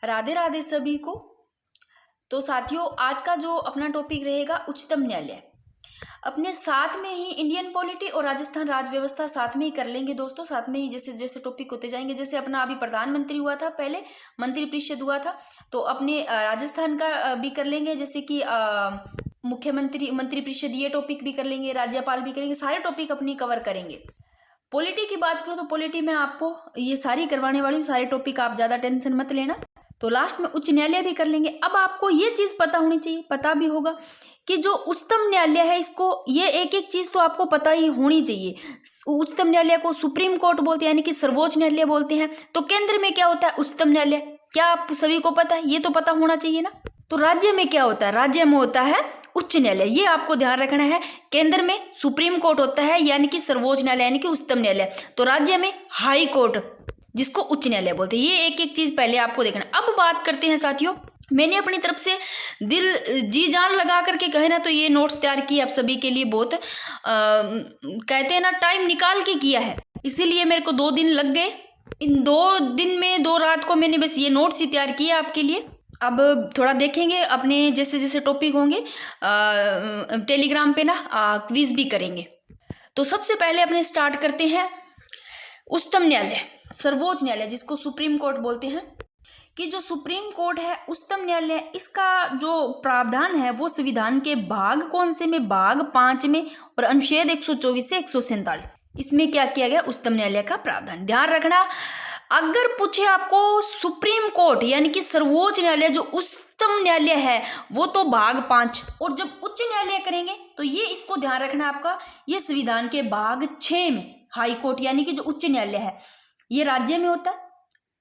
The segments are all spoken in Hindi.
राधे राधे सभी को। तो साथियों, आज का जो अपना टॉपिक रहेगा उच्चतम न्यायालय। अपने साथ में ही इंडियन पॉलिटी और राजस्थान राज व्यवस्था साथ में ही कर लेंगे दोस्तों, साथ में ही जैसे जैसे टॉपिक होते जाएंगे। जैसे अपना अभी प्रधानमंत्री हुआ था, पहले मंत्रिपरिषद हुआ था, तो अपने राजस्थान का भी कर लेंगे। जैसे कि मुख्यमंत्री मंत्रिपरिषद, ये टॉपिक भी कर लेंगे, राज्यपाल भी करेंगे, सारे टॉपिक अपनी कवर करेंगे। पॉलिटी की बात करूँ तो पॉलिटी में आपको ये सारी करवाने वाली हूँ, सारे टॉपिक, आप ज़्यादा टेंशन मत लेना। तो लास्ट में उच्च न्यायालय भी कर लेंगे। अब आपको ये चीज़ पता होनी चाहिए, पता भी होगा कि जो उच्चतम न्यायालय है, इसको ये एक एक चीज़ तो आपको पता ही होनी चाहिए। उच्चतम न्यायालय को सुप्रीम कोर्ट बोलते हैं, यानी कि सर्वोच्च न्यायालय बोलते हैं। तो केंद्र में क्या होता है? उच्चतम न्यायालय। क्या आप सभी को पता है? ये तो पता होना चाहिए ना। तो राज्य में क्या होता है? राज्य में होता है उच्च न्यायालय, ये आपको ध्यान रखना है। केंद्र में सुप्रीम कोर्ट होता है, यानी कि सर्वोच्च न्यायालय, यानी कि उच्चतम न्यायालय। तो राज्य में हाई कोर्ट, जिसको उच्च न्यायालय बोलते हैं। ये एक एक चीज पहले आपको देखना। अब बात करते हैं साथियों, मैंने अपनी तरफ से दिल जी जान लगा करके कहे ना, तो ये नोट्स तैयार किए आप सभी के लिए, बहुत कहते हैं ना, टाइम निकाल के किया है, इसीलिए मेरे को 2 दिन लग गए। इन 2 दिन में 2 रात को मैंने बस ये नोट्स ही तैयार किए आपके लिए। अब थोड़ा देखेंगे अपने जैसे जैसे टॉपिक होंगे, टेलीग्राम पे ना क्विज भी करेंगे। तो सबसे पहले अपने स्टार्ट करते हैं उच्चतम न्यायालय, सर्वोच्च न्यायालय, जिसको सुप्रीम कोर्ट बोलते हैं। कि जो सुप्रीम कोर्ट है, उच्चतम न्यायालय, इसका जो प्रावधान है वो संविधान के भाग कौन से में? भाग 5 में और अनुच्छेद 124 से 147, इसमें क्या किया गया? उच्चतम न्यायालय का प्रावधान। ध्यान रखना, अगर पूछे आपको सुप्रीम कोर्ट यानी कि सर्वोच्च न्यायालय, जो उच्चतम न्यायालय है वो तो भाग 5, और जब उच्च न्यायालय करेंगे तो ये इसको ध्यान रखना आपका, ये संविधान के भाग 6 में हाई कोर्ट, यानी कि जो उच्च न्यायालय है ये राज्य में होता है।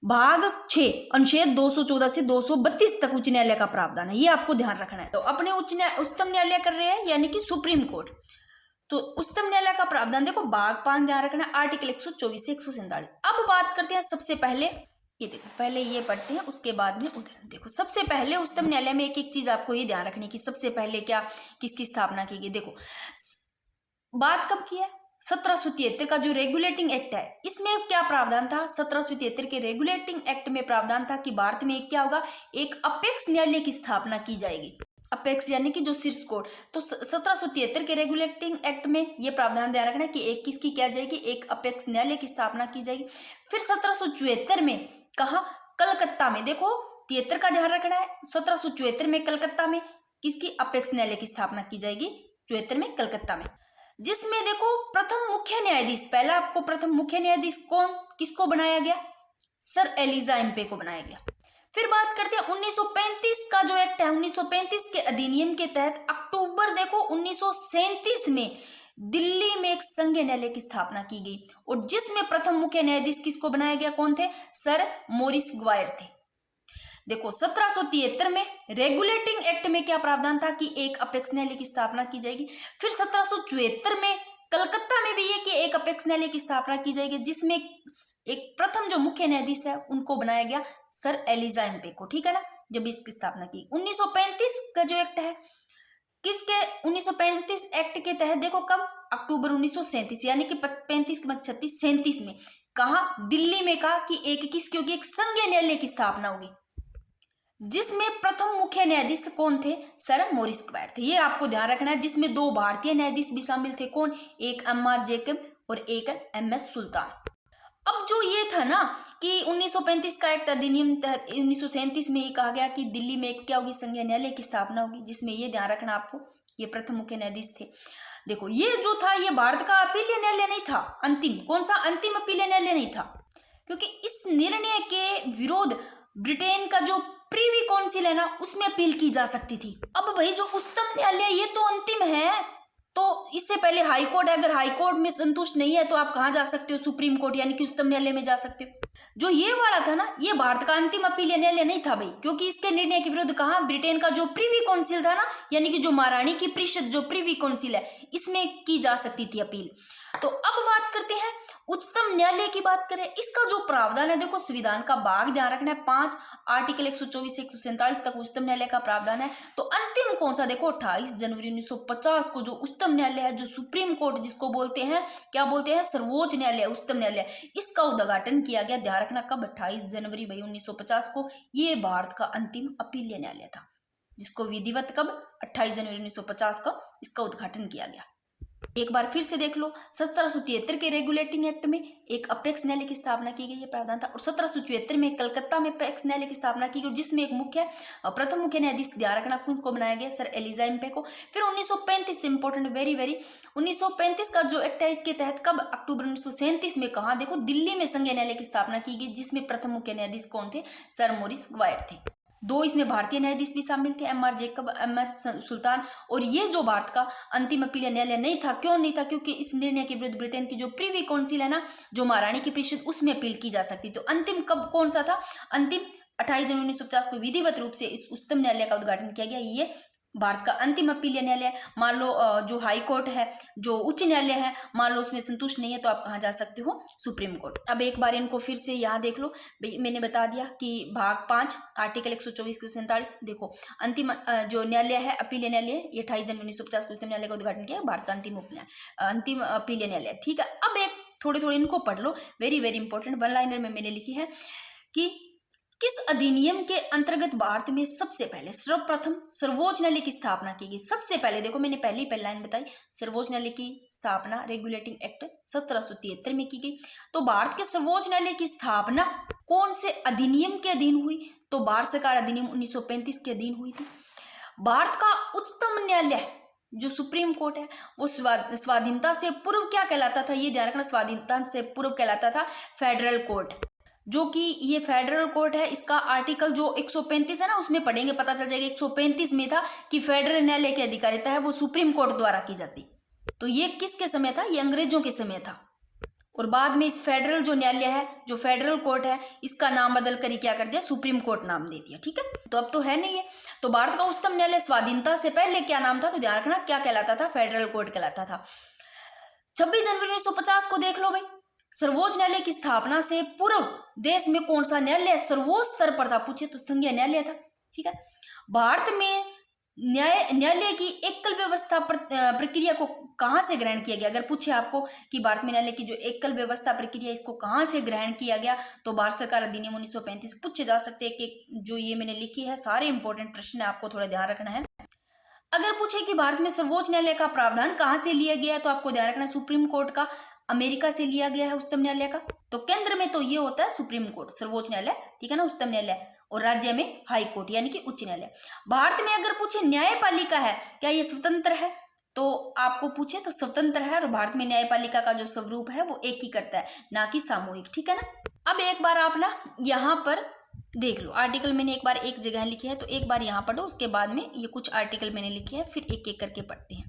भाग 6 अनुच्छेद 214 से 232 तक उच्च न्यायालय का प्रावधान है, ये आपको ध्यान रखना है। तो अपने उच्चतम न्यायालय कर रहे हैं, यानी कि सुप्रीम कोर्ट। तो उच्चतम न्यायालय का प्रावधान देखो, भाग 5 ध्यान रखना, आर्टिकल 124 से 147। अब बात करते हैं सबसे पहले, ये देखो, पहले ये पढ़ते हैं, उसके बाद में उदाहरण देखो। सबसे पहले उच्चतम न्यायालय में एक एक चीज आपको ये ध्यान रखनी कि सबसे पहले क्या, किसकी स्थापना की गई। देखो, बात कब की है? 1773 का जो रेगुलेटिंग एक्ट है, इसमें क्या प्रावधान था? 1773 के रेगुलेटिंग एक्ट में प्रावधान था कि भारत में एक क्या होगा? एक अपेक्स न्यायालय की स्थापना की जाएगी। अपेक्स यानी कि जो शीर्ष कोर्ट। तो 1773 के रेगुलेटिंग एक्ट में ये प्रावधान ध्यान रखना कि एक किसकी क्या जाएगी? एक अपेक्स न्यायालय की स्थापना की जाएगी। फिर 1774 में कहा? कलकत्ता में। देखो, 73 का ध्यान रखना है, 1774 में कलकत्ता में किसकी? अपेक्स न्यायालय की स्थापना की जाएगी, 74 में कलकत्ता में। जिसमें देखो, प्रथम मुख्य न्यायाधीश, पहला आपको प्रथम मुख्य न्यायाधीश कौन, किसको बनाया गया? सर एलिजा एम्पे को बनाया गया। फिर बात करते हैं 1935 का जो एक्ट है, 1935 के अधिनियम के तहत अक्टूबर देखो 1937 में दिल्ली में एक संघीय न्यायालय की स्थापना की गई, और जिसमें प्रथम मुख्य न्यायाधीश किसको बनाया गया? कौन थे? सर मॉरिस ग्वायर थे। देखो, 1773 में रेगुलेटिंग एक्ट में क्या प्रावधान था कि एक अपेक्स न्यायालय की स्थापना की जाएगी। फिर 1774 में कलकत्ता में भी ये कि एक अपेक्स न्यायालय की स्थापना की जाएगी, जिसमें एक प्रथम जो मुख्य न्यायाधीश है उनको बनाया गया सर एलिजा एम्पे को, ठीक है ना, जब इसकी स्थापना की। 1935 का जो एक्ट है, किसके? 1935 एक्ट के तहत देखो, कब? अक्टूबर 1937, यानी कि 35 के बाद 36, 37 में कहा? दिल्ली में कहा कि एक किसकी होगी? एक संघीय न्यायालय की स्थापना होगी, जिसमें प्रथम मुख्य न्यायाधीश कौन थे? सर मॉरिस ग्वायर थे। ये आपको ध्यान रखना है, जिसमें 2 भारतीय न्यायाधीश भी शामिल थे। कौन? एक एम.आर. जैकब और एक एम.एस. सुल्तान। अब जो ये था ना कि 1935 का एक्ट अधिनियम तहत 1937 में ये कहा गया कि दिल्ली में एक क्या होगी? संघीय न्यायालय की स्थापना होगी, जिसमें ये ध्यान रखना आपको, ये प्रथम मुख्य न्यायाधीश थे। देखो, ये जो था ये भारत का अपीलीय न्यायालय नहीं था, अंतिम, कौन सा? अंतिम अपीलीय न्यायालय नहीं था, क्योंकि इस निर्णय के विरोध ब्रिटेन का जो प्रीवी काउंसिल है ना, उसमें अपील की जा सकती थी। अब भाई, जो उच्चतम न्यायालय ये तो अंतिम है, तो इससे पहले हाई कोर्ट है, अगर हाई कोर्ट में संतुष्ट नहीं है तो आप कहाँ जा सकते हो? सुप्रीम कोर्ट, यानी कि उच्चतम न्यायालय में जा सकते हो। जो ये वाला था ना, ये भारत का अंतिम अपीलीय न्यायालय नहीं था भाई, क्योंकि इसके निर्णय के विरुद्ध कहा? ब्रिटेन का जो प्रीवी काउंसिल था ना, यानी कि जो महारानी की परिषद, जो प्रीवी काउंसिल है, इसमें की जा सकती थी अपील। तो अब बात करते हैं उच्चतम न्यायालय की। बात करें इसका जो प्रावधान है, देखो संविधान का भाग ध्यान रखना है 5, आर्टिकल 124 से 147 तक उच्चतम न्यायालय का प्रावधान है। तो अंतिम कौन सा, देखो 28 जनवरी 1950 को जो उच्चतम न्यायालय है, जो सुप्रीम कोर्ट जिसको बोलते हैं, क्या बोलते हैं, सर्वोच्च न्यायालय, उच्चतम न्यायालय, इसका उद्घाटन किया गया। ध्यान रखना कब, 28 जनवरी भाई 1950 को। ये भारत का अंतिम अपीलीय न्यायालय था, जिसको विधिवत कब, 28 जनवरी 1950 का इसका उद्घाटन किया गया। एक बार फिर से देख लो, 1773 के रेगुलेटिंग एक्ट में एक अपेक्स न्यायालय की स्थापना की गई, है प्रावधान था। और 1774 में कलकत्ता में अपेक्स न्यायालय की स्थापना की गई, जिसमें एक प्रथम मुख्य न्यायाधीश, ध्यान रखना को बनाया गया, सर एलिजा इम्पे को। फिर 1935 इंपॉर्टेंट, वेरी वेरी, 1935 का जो एक्ट है, इसके तहत कब, अक्टूबर 1937 में, कहा देखो दिल्ली में संघीय न्यायालय की स्थापना की गई, जिसमें प्रथम मुख्य न्यायाधीश कौन थे, सर मॉरिस ग्वायर थे। 2 इसमें भारतीय न्यायाधीश भी शामिल थे, M R Jacob, M S Sultan. और ये जो भारत का अंतिम अपीलीय न्यायालय नहीं था, क्यों नहीं था, क्योंकि इस निर्णय के विरुद्ध ब्रिटेन की जो प्रीवी काउंसिल है ना, जो महारानी की परिषद, उसमें अपील की जा सकती। तो अंतिम कब कौन सा था, अंतिम 28 जनवरी 1950 को विधिवत रूप से इस उच्चतम न्यायालय का उद्घाटन किया गया। ये भारत का अंतिम अपीलीय न्यायालय। मान लो जो हाई कोर्ट है, जो उच्च न्यायालय है, मान लो उसमें संतुष्ट नहीं है, तो आप कहाँ जा सकते हो, सुप्रीम कोर्ट। अब एक बार इनको फिर से यहाँ देख लो, मैंने बता दिया कि भाग 5 आर्टिकल 124 से 47, देखो अंतिम जो न्यायालय है, अपीलीय न्यायालय, ये 28 जनवरी 1950 को उच्चतम न्यायालय का उद्घाटन किया, भारत का अंतिम अपीलीय न्यायालय। ठीक है, अब एक थोड़े इनको पढ़ लो, very very important. One liner में मैंने लिखी है कि किस अधिनियम के अंतर्गत भारत में सबसे पहले सर्वप्रथम सर्वोच्च न्यायालय की स्थापना की गई। सबसे पहले देखो, मैंने पहली लाइन बताई, सर्वोच्च न्यायालय की स्थापना रेगुलेटिंग एक्ट 1773 में की गई। तो भारत के सर्वोच्च न्यायालय की स्थापना कौन से अधिनियम के अधीन हुई, तो भारत सरकार अधिनियम 1935 के अधीन हुई थी। भारत का उच्चतम न्यायालय जो सुप्रीम कोर्ट है, वो स्वाधीनता से पूर्व क्या कहलाता था, ये ध्यान रखना, स्वाधीनता से पूर्व कहलाता था फेडरल कोर्ट। जो कि ये फेडरल कोर्ट है, इसका आर्टिकल जो 135 है ना, उसमें पढ़ेंगे, पता चल जाएगा। 135 में था कि फेडरल न्यायालय की अधिकारिता है वो सुप्रीम कोर्ट द्वारा की जाती। तो ये किसके समय था, ये अंग्रेजों के समय था। और बाद में इस फेडरल जो न्यायालय है, जो फेडरल कोर्ट है, इसका नाम बदल कर क्या कर दिया, सुप्रीम कोर्ट नाम दे दिया। ठीक है, तो अब तो है नहीं है। तो भारत का उच्चतम न्यायालय स्वाधीनता से पहले क्या नाम था, तो ध्यान रखना क्या कहलाता था, फेडरल कोर्ट कहलाता था। 26 जनवरी 1950 को देख लो भाई, सर्वोच्च न्यायालय की स्थापना से पूर्व देश में कौन सा न्यायालय सर्वोच्च स्तर पर था, पूछे तो संघीय न्यायालय था। ठीक है, भारत में न्यायालय की एकल व्यवस्था प्रक्रिया को कहां से ग्रहण किया गया। अगर पूछे आपको कि भारत में न्यायालय की जो एकल व्यवस्था प्रक्रिया, इसको कहां से ग्रहण किया गया, तो भारत सरकार अधिनियम 1935 पूछे जा सकते हैं। कि जो ये मैंने लिखी है, सारे इंपॉर्टेंट प्रश्न है, आपको थोड़ा ध्यान रखना है। अगर पूछे कि भारत में सर्वोच्च न्यायालय का प्रावधान कहां से लिया गया, तो आपको ध्यान रखना सुप्रीम कोर्ट का अमेरिका से लिया गया है उच्चतम न्यायालय का। तो केंद्र में तो ये होता है सुप्रीम कोर्ट, सर्वोच्च न्यायालय, ठीक है ना, उच्चतम न्यायालय, और राज्य में हाई कोर्ट यानी कि उच्च न्यायालय। भारत में अगर पूछे न्यायपालिका है, क्या ये स्वतंत्र है, तो आपको पूछे तो स्वतंत्र है। और भारत में न्यायपालिका का जो स्वरूप है वो एक ही करता है, ना कि सामूहिक। ठीक है ना। अब एक बार आप ना यहाँ पर देख लो, आर्टिकल मैंने एक बार एक जगह लिखी है, तो एक बार यहाँ पढ़ो, उसके बाद में ये कुछ आर्टिकल मैंने लिखे हैं, फिर एक एक करके पढ़ते हैं।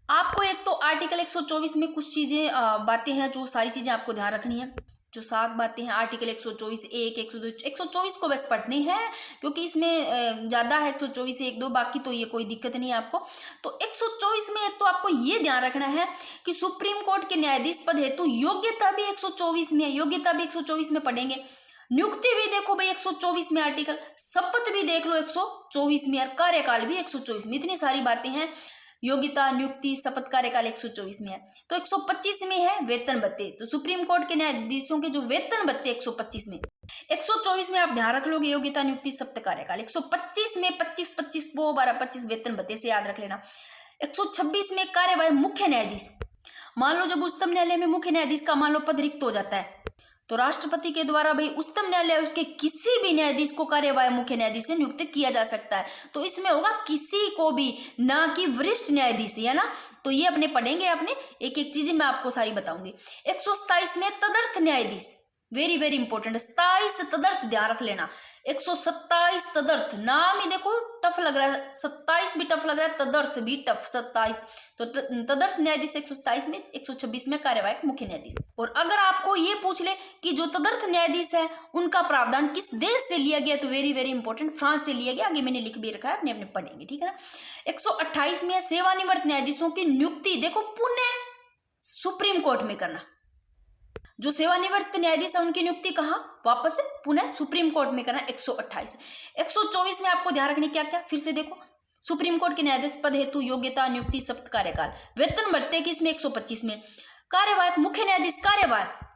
आपको एक तो आर्टिकल 124 में कुछ चीजें बातें हैं, जो सारी चीजें आपको ध्यान रखनी है। जो 7 बातें हैं आर्टिकल 124 1, 102, 124 को बस पढ़नी है, क्योंकि इसमें ज्यादा है 124 1 2, बाकी तो ये कोई दिक्कत नहीं है आपको। तो 124 में एक तो आपको ये ध्यान रखना है कि सुप्रीम कोर्ट के न्यायाधीश पद हेतु योग्यता भी 124 में है, योग्यता भी 124 में पढ़ेंगे। नियुक्ति भी देखो भाई 124 में आर्टिकल, शपथ भी देख लो 124 में, और कार्यकाल भी 124 में। इतनी सारी बातें हैं, योग्यता, नियुक्ति, शपथ, कार्यकाल 124 में है। तो 125 में है वेतन भत्ते, तो सुप्रीम कोर्ट के न्यायाधीशों के जो वेतन भत्ते 125 में। 124 में आप ध्यान रख लोगे योग्यता, नियुक्ति, शपथ, कार्यकाल। 125 में 25 25 वो 12 25 वेतन भत्ते से याद रख लेना। 126 में कार्यवाही मुख्य न्यायाधीश, मान लो जब उच्चतम न्यायालय में मुख्य न्यायाधीश का मान लो पद रिक्त हो जाता है, तो राष्ट्रपति के द्वारा भाई उच्चतम न्यायालय उसके किसी भी न्यायाधीश को कार्यवाही मुख्य न्यायाधीश से नियुक्त किया जा सकता है। तो इसमें होगा किसी को भी, ना कि वरिष्ठ न्यायाधीश, है ना। तो ये अपने पढ़ेंगे, अपने एक एक चीजें मैं आपको सारी बताऊंगी। 127 में तदर्थ न्यायाधीश, वेरी वेरी इंपॉर्टेंट, 27 तदर्थ ध्यान रख लेना। 127 तदर्थ, नाम ही देखो टफ लग रहा है, 27 भी टफ लग रहा है, तदर्थ भी टफ, 27। तो तदर्थ न्यायाधीश 127 में, 126 में कार्यवाहक मुख्य न्यायाधीश। और अगर आपको ये पूछ ले कि जो तदर्थ न्यायाधीश है उनका प्रावधान किस देश से लिया गया, तो वेरी वेरी इंपॉर्टेंट, फ्रांस से लिया गया। आगे मैंने लिख भी रखा है, अपने अपने पढ़ेंगे, ठीक है ना। 128 में सेवानिवृत्त न्यायाधीशों की नियुक्ति, देखो पुनः सुप्रीम कोर्ट में करना। जो सेवानिवृत्त न्यायाधीश है उनकी नियुक्ति कहाँ, वापस से पुनः सुप्रीम कोर्ट में करना। 128 124 में आपको ध्यान रखने क्या क्या, फिर से देखो, सुप्रीम कोर्ट के न्यायाधीश पद हेतु योग्यता, नियुक्ति, शपथ, कार्यकाल, वेतन भत्ते किसमें, 125 में, कार्यवाहक मुख्य न्यायाधीश,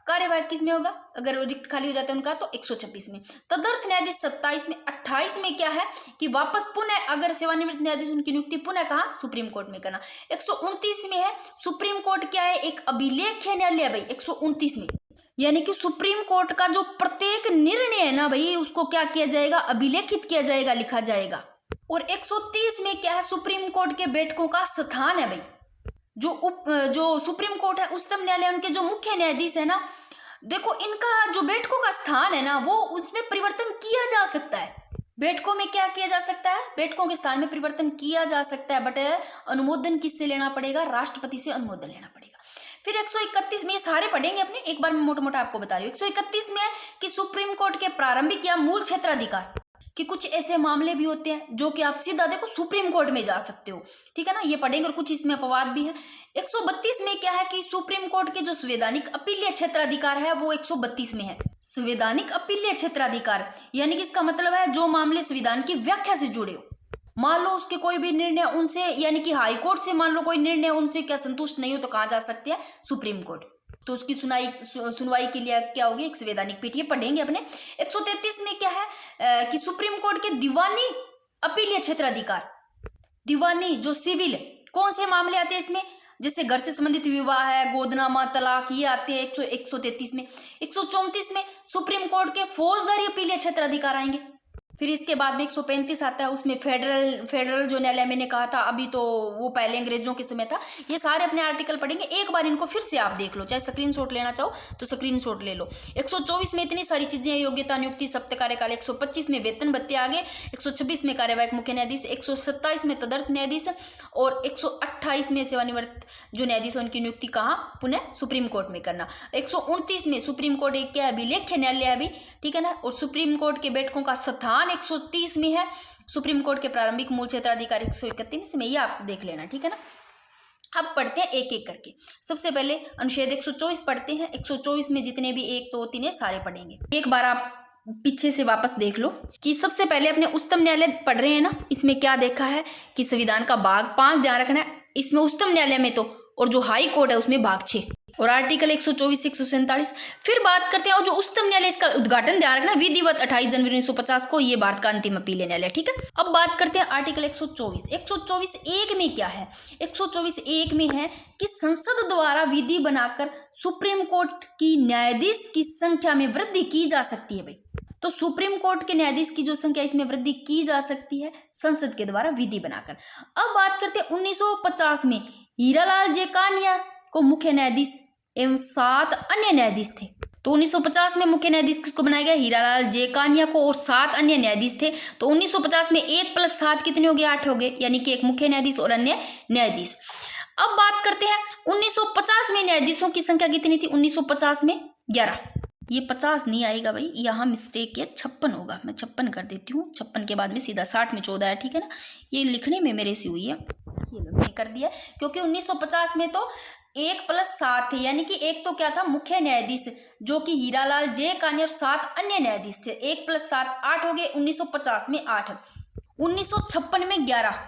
कार्यवाहक किसमें होगा, अगर रिक्त खाली हो जाता है उनका तो 126 में, तदर्थ न्यायाधीश 27 में, 28 में क्या है कि वापस पुनः अगर सेवानिवृत्त न्यायाधीश उनकी नियुक्ति पुनः कहाँ, सुप्रीम कोर्ट में करना। 129 में है सुप्रीम कोर्ट क्या है, एक अभिलेख्य न्यायालय भाई, 129 में, यानी कि सुप्रीम कोर्ट का जो प्रत्येक निर्णय है ना भाई उसको क्या किया जाएगा, अभिलेखित किया जाएगा, लिखा जाएगा। और 130 में क्या है, सुप्रीम कोर्ट के बैठकों का स्थान है भाई, जो सुप्रीम कोर्ट है उच्चतम न्यायालय उनके जो मुख्य न्यायाधीश है ना, देखो इनका जो बैठकों का स्थान है ना वो उसमें परिवर्तन किया जा सकता है। बैठकों में क्या किया जा सकता है, बैठकों के स्थान में परिवर्तन किया जा सकता है, बट अनुमोदन किससे लेना पड़ेगा, राष्ट्रपति से अनुमोदन लेना पड़ेगा। फिर 131 में, ये सारे पढ़ेंगे अपने, एक बार मैं मोटा मोटा आपको बता रही हूँ। 131 में है कि सुप्रीम कोर्ट के प्रारंभिक या मूल क्षेत्राधिकार, कि कुछ ऐसे मामले भी होते हैं जो कि आप सीधा देखो सुप्रीम कोर्ट में जा सकते हो, ठीक है ना, ये पढ़ेंगे, और कुछ इसमें अपवाद भी है। 132 में क्या है कि सुप्रीम कोर्ट के जो संवैधानिक अपीलीय क्षेत्राधिकार है वो 132 में है। संवैधानिक अपीलीय क्षेत्राधिकार यानी कि इसका मतलब है जो मामले संविधान की व्याख्या से जुड़े हो, मान लो उसके कोई भी निर्णय उनसे, यानी कि हाई कोर्ट से मान लो कोई निर्णय उनसे क्या संतुष्ट नहीं हो तो कहाँ जा सकते हैं, सुप्रीम कोर्ट। तो उसकी सुनवाई के लिए क्या होगी, एक संवैधानिक पीठ, ये पढ़ेंगे अपने। 133 में क्या है कि सुप्रीम कोर्ट के दीवानी अपीलीय क्षेत्राधिकार, दीवानी जो सिविल, कौन से मामले आते हैं इसमें, जैसे घर से संबंधित विवाह है, गोदनामा, तलाक, ये आते हैं 133 में। 134 में सुप्रीम कोर्ट के फौजदारी अपीलीय क्षेत्राधिकार आएंगे। फिर इसके बाद में 135 आता है, उसमें फेडरल जो न्यायालय मैंने कहा था अभी, तो वो पहले अंग्रेजों के समय था। ये सारे अपने आर्टिकल पढ़ेंगे, एक बार इनको फिर से आप देख लो, चाहे स्क्रीनशॉट लेना चाहो तो स्क्रीनशॉट ले लो। 124 में इतनी सारी चीजें, योग्यता, नियुक्ति, शपथ, कार्यकाल। 125 में वेतन भत्ते आ गए, 126 में कार्यवाहक मुख्य न्यायाधीश, 127 में तदर्थ न्यायाधीश, और 128 में सेवानिवृत्त जो न्यायाधीश उनकी नियुक्ति कहाँ, पुनः सुप्रीम कोर्ट में करना। 129 में सुप्रीम कोर्ट एक क्या है, अभिलेख्य न्यायालय अभी, ठीक है ना, और सुप्रीम कोर्ट के बैठकों का स्थान 130 में है। सुप्रीम कोर्ट के प्रारंभिक मूल क्षेत्राधिकार 131 में, ये आपसे देख लेना, ठीक है ना। अब पढ़ते हैं एक एक करके। सबसे पहले अनुच्छेद 124 पढ़ते हैं। 124 में जितने भी 1 2 3 सारे पढ़ेंगे। एक बार आप पीछे से वापस देख लो कि सबसे पहले अपने उच्चतम न्यायालय पढ़ रहे हैं ना, इसमें क्या देखा है कि संविधान का भाग 5 ध्यान रखना है इसमें उच्चतम न्यायालय में, तो और जो हाई कोर्ट है उसमें भाग 6 और आर्टिकल 124 147। फिर बात करते हैं और जो उच्चतम न्यायालय, इसका उद्घाटन ध्यान रखना, विधिवत 28 जनवरी 1950 को, ये भारत का अंतिम अपीलीय न्यायालय, ठीक है। अब बात करते हैं आर्टिकल 124 124(1) में क्या है। 124(1) में है कि संसद द्वारा विधि बनाकर सुप्रीम कोर्ट की न्यायाधीश की संख्या में वृद्धि की जा सकती है भाई। तो सुप्रीम कोर्ट के न्यायाधीश की जो संख्या इसमें वृद्धि की जा सकती है संसद के द्वारा विधि बनाकर। अब बात करते हैं 1950 में हीरालाल जेकानिया को मुख्य न्यायाधीश एवं 7 अन्य न्यायाधीश थे। तो 1950 में मुख्य न्यायाधीश किसको बनाया गया, हीरालाल जेकानिया को, और 7 अन्य न्यायाधीश थे। तो 1950 में 1 + 7 कितने हो गए, 8 हो गए, यानी कि एक मुख्य न्यायाधीश और अन्य न्यायाधीश। अब बात करते हैं 1950 में न्यायाधीशों की संख्या कितनी थी, 1950 में 11। ये 50 नहीं आएगा भाई, यहाँ मिस्टेक है, 56 होगा, मैं 56 कर देती हूँ। 56 के बाद में सीधा 60 में 14 है, ठीक है ना, ये लिखने में मेरे से हुई है, ये कर दिया, क्योंकि 1950 में तो 1 + 7 थे, यानी कि एक तो क्या था, मुख्य न्यायाधीश जो कि हीरालाल जेकानिया और 7 अन्य न्यायाधीश थे। 1 + 7 8 हो गए, 1950 में 8, 1956 में 11,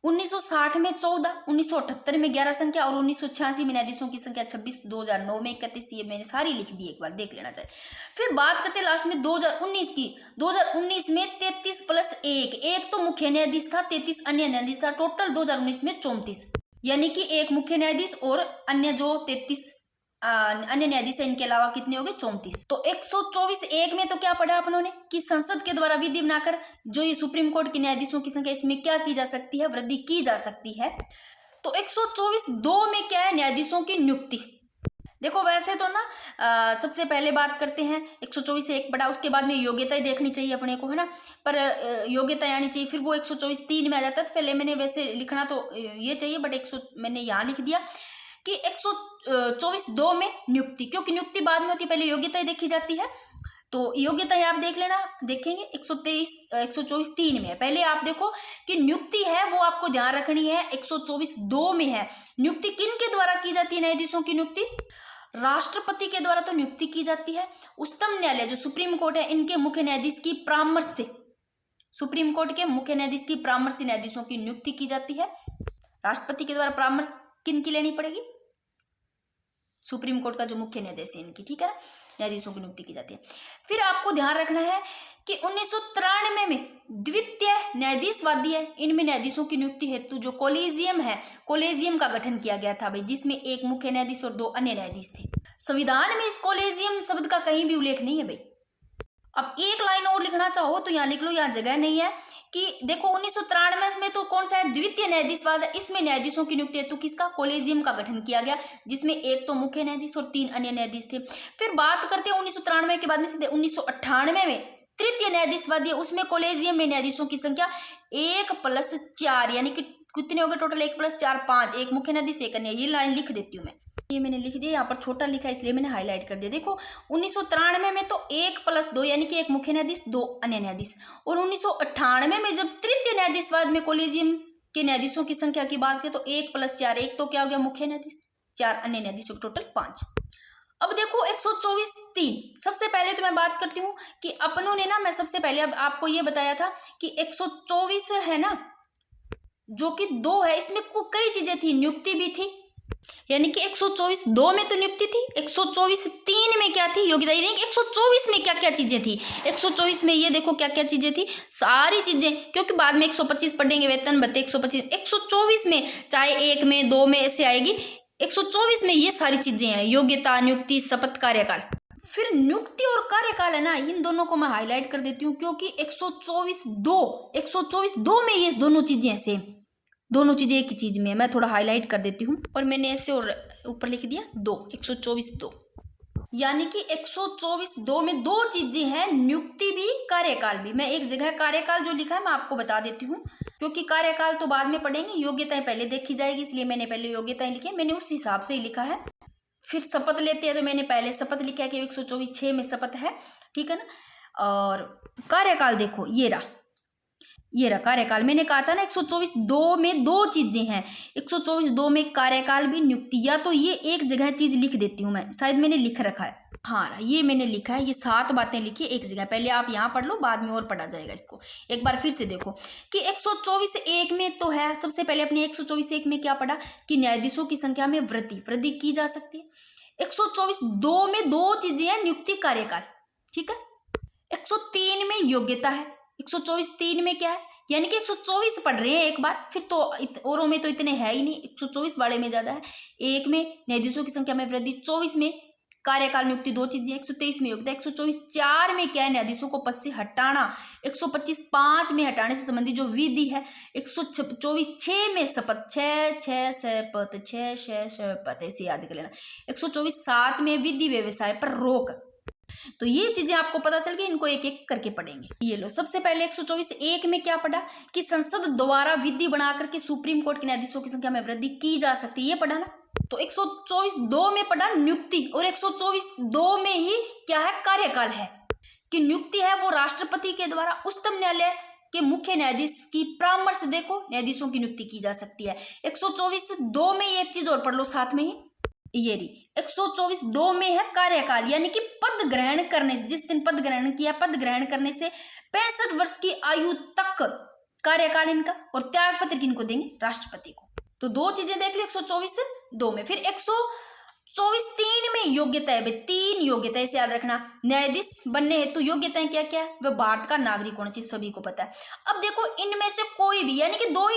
1960 में 14, 1978 में 11 संख्या, और 1986 में न्यायाधीशों की संख्या 26, 2009 में 31। ये मैंने सारी लिख दी, एक बार देख लेना चाहिए। फिर बात करते हैं लास्ट में 2019 की। 2019 में 33 + 1, एक तो मुख्य न्यायाधीश था, 33 अन्य न्यायाधीश था, टोटल 2019 में 34, यानी कि एक मुख्य न्यायाधीश और अन्य जो 33 अन्य न्यायाधीश है, इनके अलावा कितने हो गए, 34। तो 124(1) में तो क्या पढ़ा अपनों ने कि संसद के द्वारा विधि बनाकर जो ये सुप्रीम कोर्ट के न्यायाधीशों की संख्या इसमें क्या की जा सकती है, वृद्धि की जा सकती है। तो 124(2) में क्या है, न्यायाधीशों की नियुक्ति। देखो वैसे तो ना सबसे पहले बात करते हैं 124(1) पढ़ा, उसके बाद में योग्यता ही देखनी चाहिए अपने को, है ना, पर योग्यता आनी चाहिए, फिर वो 124(3) में आ जाता है। तो पहले मैंने वैसे लिखना तो ये चाहिए, बट मैंने यहाँ लिख दिया कि 124(2) में नियुक्ति, क्योंकि नियुक्ति बाद में होती है, पहले योग्यता ही देखी जाती है। तो योग्यताएं आप देख लेना, देखेंगे 124(3) में है। पहले आप देखो कि नियुक्ति है वो आपको ध्यान रखनी है 124(2) में है। नियुक्ति किन के द्वारा की जाती है? न्यायाधीशों की नियुक्ति राष्ट्रपति के द्वारा तो नियुक्ति की जाती है। उच्चतम न्यायालय जो सुप्रीम कोर्ट है, इनके मुख्य न्यायाधीश की परामर्श से, सुप्रीम कोर्ट के मुख्य न्यायाधीश की परामर्श से न्यायाधीशों की नियुक्ति की जाती है। राष्ट्रपति के द्वारा परामर्श किन की लेनी पड़ेगी? सुप्रीम कोर्ट का जो मुख्य न्यायाधीश है इनकी, ठीक है ना, न्यायाधीशों की नियुक्ति की जाती है। फिर आपको ध्यान रखना है कि 1993 में द्वितीय न्यायाधीश वादी है, इनमें न्यायाधीशों की नियुक्ति हेतु जो कॉलेजियम है, कॉलेजियम का गठन किया गया था भाई, जिसमें एक मुख्य न्यायाधीश और 2 अन्य न्यायाधीश थे। संविधान में इस कॉलेजियम शब्द का कहीं भी उल्लेख नहीं है भाई। अब एक लाइन और लिखना चाहो तो यहाँ लिख लो, यहाँ जगह नहीं है कि देखो 1993 में तो कौन सा है? द्वितीय न्यायाधीशवाद है। इसमें न्यायाधीशों की नियुक्ति हेतु किसका? कॉलेजियम का गठन किया गया, जिसमें एक तो मुख्य न्यायाधीश और 3 अन्य न्यायाधीश थे। फिर बात करते हैं 1993 के बाद में सीधे 1998 में तृतीय न्यायाधीशवादी है, उसमें कॉलेजियम में न्यायाधीशों की संख्या 1+4, यानी कि कितने हो गए टोटल? 1+4 5, एक मुख्य न्यायाधीश एक अन्य। ये लाइन लिख देती हूँ मैं, ये मैंने लिख दिया, यहाँ पर छोटा लिखा है इसलिए मैंने हाईलाइट कर दिया। देखो 1993 में तो 1+2 यानी कि एक मुख्य न्यायाधीश 2 अन्य न्यायाधीश, और 1998 में जब तृतीय न्यायाधीशवाद में कॉलेजियम के न्यायाधीशों की संख्या की बात करें तो 1+4, एक तो क्या हो गया? मुख्य न्यायाधीश, 4 अन्य न्यायाधीशों टोटल 5। अब देखो 124(3), सबसे पहले तो मैं बात करती हूँ कि अपनों ने ना, मैं सबसे पहले अब आपको ये बताया था कि 124 है ना, जो कि 2 है, इसमें कई चीजें थी, नियुक्ति भी थी, यानी कि 124(2) में तो नियुक्ति थी, 124(3) में क्या थी? योग्यता। यानी कि 124 में क्या क्या चीजें थी? 124 में ये देखो क्या क्या चीजें थी, सारी चीजें, क्योंकि बाद में 125 पढ़ेंगे, वेतन भत्ते 125, 124 में चाहे 1 में 2 में ऐसे आएगी, 124 में ये सारी चीजें हैं, योग्यता, नियुक्ति, शपथ, कार्यकाल। फिर नियुक्ति और कार्यकाल है ना, इन दोनों को मैं हाईलाइट कर देती हूँ, क्योंकि 124(2) में ये दोनों चीजें सेम, दोनों चीजें एक ही चीज में है। मैं थोड़ा हाईलाइट कर देती हूँ, और मैंने ऐसे और ऊपर लिख दिया 2, 124(2), यानी कि 124(2) में 2 चीजें हैं, नियुक्ति भी, कार्यकाल भी। मैं एक जगह कार्यकाल जो लिखा है मैं आपको बता देती हूँ, क्योंकि कार्यकाल तो बाद में पढ़ेंगे, योग्यताएं पहले देखी जाएगी, इसलिए मैंने पहले योग्यताएं लिखी है, मैंने उस हिसाब से ही लिखा है। फिर शपथ लेते हैं तो मैंने पहले शपथ लिखा है कि 124(6) में शपथ है, ठीक है ना। और कार्यकाल देखो ये रहा कार्यकाल, मैंने कहा था ना 124(2) में 2 चीजें हैं, 124(2) में कार्यकाल भी, नियुक्ति। या तो ये एक जगह चीज लिख देती हूँ मैं, शायद मैंने लिख रखा है, हाँ ये मैंने लिखा है, ये 7 बातें लिखी एक जगह, पहले आप यहाँ पढ़ लो, बाद में और पढ़ा जाएगा इसको। एक बार फिर से देखो कि 124(1) में तो है, सबसे पहले अपने 124(1) में क्या पढ़ा कि न्यायाधीशों की संख्या में वृद्धि की जा सकती है। 124(2) में 2 चीजें हैं, नियुक्ति, कार्यकाल, ठीक है। 103 में योग्यता है, 124(3) में क्या है, यानी कि 124 पढ़ रहे हैं एक बार, फिर तो औरों में तो इतने है ही नहीं, 124 वाले में ज्यादा है। 1 में न्यायाधीशों की संख्या में वृद्धि, 24 में कार्यकाल, नियुक्ति 2 चीजें, 123 में योग्यता, 124(4) में क्या है? न्यायाधीशों को पद से हटाना, 125(5) में हटाने से संबंधित जो विधि है, 124(6) में शपथ, 6 शपथ, ऐसे याद कर लेना। 124(7) में विधि व्यवसाय पर रोक। तो ये चीजें आपको पता चल गई, इनको एक एक करके पढ़ेंगे। ये लो, सबसे पहले 124(1) में क्या पढ़ा कि संसद द्वारा विधि बना करके सुप्रीम कोर्ट के न्यायाधीशों की संख्या में वृद्धि की जा सकती है, ये पढ़ा ना। तो 124(2) में पढ़ा नियुक्ति, और 124(2) में ही क्या है? कार्यकाल है, कि नियुक्ति है वो राष्ट्रपति के द्वारा उच्चतम न्यायालय के मुख्य न्यायाधीश की परामर्श देखो न्यायाधीशों की नियुक्ति की जा सकती है। 124(2) में एक चीज और पढ़ लो साथ में ही, ये रही 124(2) में है कार्यकाल, यानी कि पद ग्रहण करने से, जिस दिन पद ग्रहण किया, पद ग्रहण करने से 65 वर्ष की आयु तक कार्यकाल इनका, और त्याग पत्र किनको देंगे? राष्ट्रपति को। तो 2 चीजें देख ली 124(2) में। फिर 124(3) में योग्यता है, 3 योग्यताएं से याद रखना। न्यायाधीश बनने हेतु योग्यताएं क्या क्या है? वह भारत का नागरिक होना चाहिए, सभी को पता है। अब देखो इनमें से कोई भी, यानी कि दो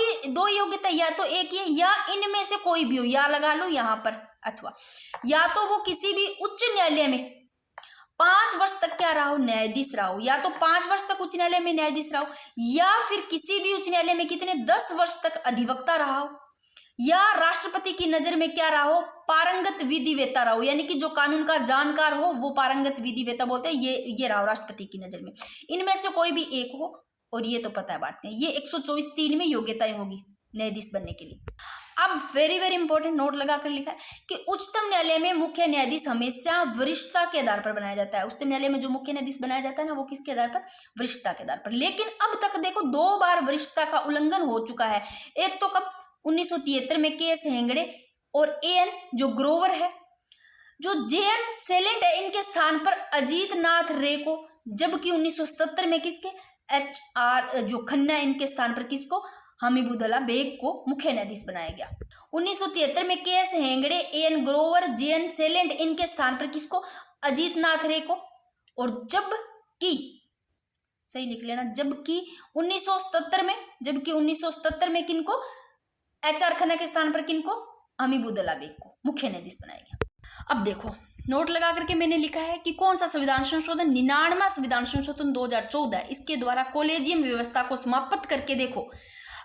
ही योग्यता, या तो एक ही है या इनमें से कोई भी हो, या लगा लो यहाँ पर, अथवा या तो वो किसी भी उच्च न्यायालय में 5 वर्ष तक क्या रहा हो? न्यायाधीश रहा हो, या तो 5 वर्ष तक उच्च न्यायालय में न्यायाधीश रहा हो, या फिर किसी भी उच्च न्यायालय में कितने 10 वर्ष तक अधिवक्ता रहा हो, या राष्ट्रपति की नजर में क्या रहा हो? पारंगत विधिवेता रहा हो, यानी कि जो कानून का जानकार हो वो पारंगत विधिवेता बोलते हैं, ये रहा हो राष्ट्रपति की नजर में। इनमें से कोई भी एक हो, और ये तो पता है बात है, ये 124(3) में योग्यताएं होगी न्यायाधीश बनने के लिए। अब वेरी वेरी इंपॉर्टेंट नोट लगा कर लिखा है कि उच्चतम न्यायालय में मुख्य न्यायाधीश हमेशा वरिष्ठता के आधार पर बनाया जाता है। उच्चतम न्यायालय में जो मुख्य न्यायाधीश बनाया जाता है ना, वो किसके आधार पर? वरिष्ठता के आधार पर। लेकिन अब तक देखो 2 बार वरिष्ठता का उल्लंघन हो चुका है। एक तो कब? 1973 में के.एस. हेगड़े और ए.एन. जो ग्रोवर है, जो जे.एन. सेलेंट है, इनके स्थान पर अजीत नाथ रे को, जबकि 1977 में किसके? एच.आर. जो खन्ना, इनके स्थान पर किसको? हमीबुद्दौला बेग को मुख्य न्यायाधीश बनाया गया। 1973 में KS. Hegde, AN. Grover, JN. Salient, इनके स्थान पर किसको? अजीत नाथ रे को। और जबकि, सही लिख लेना, जबकि 1977 में किनको? एच.आर. खन्ना के स्थान पर किनको? हमीबुद्दौला बेग को मुख्य न्यायाधीश बनाया गया। अब देखो नोट लगा करके मैंने लिखा है कि कौन सा संविधान संशोधन? 99वां संविधान संशोधन 2014। इसके द्वारा कॉलेजियम व्यवस्था को समाप्त करके देखो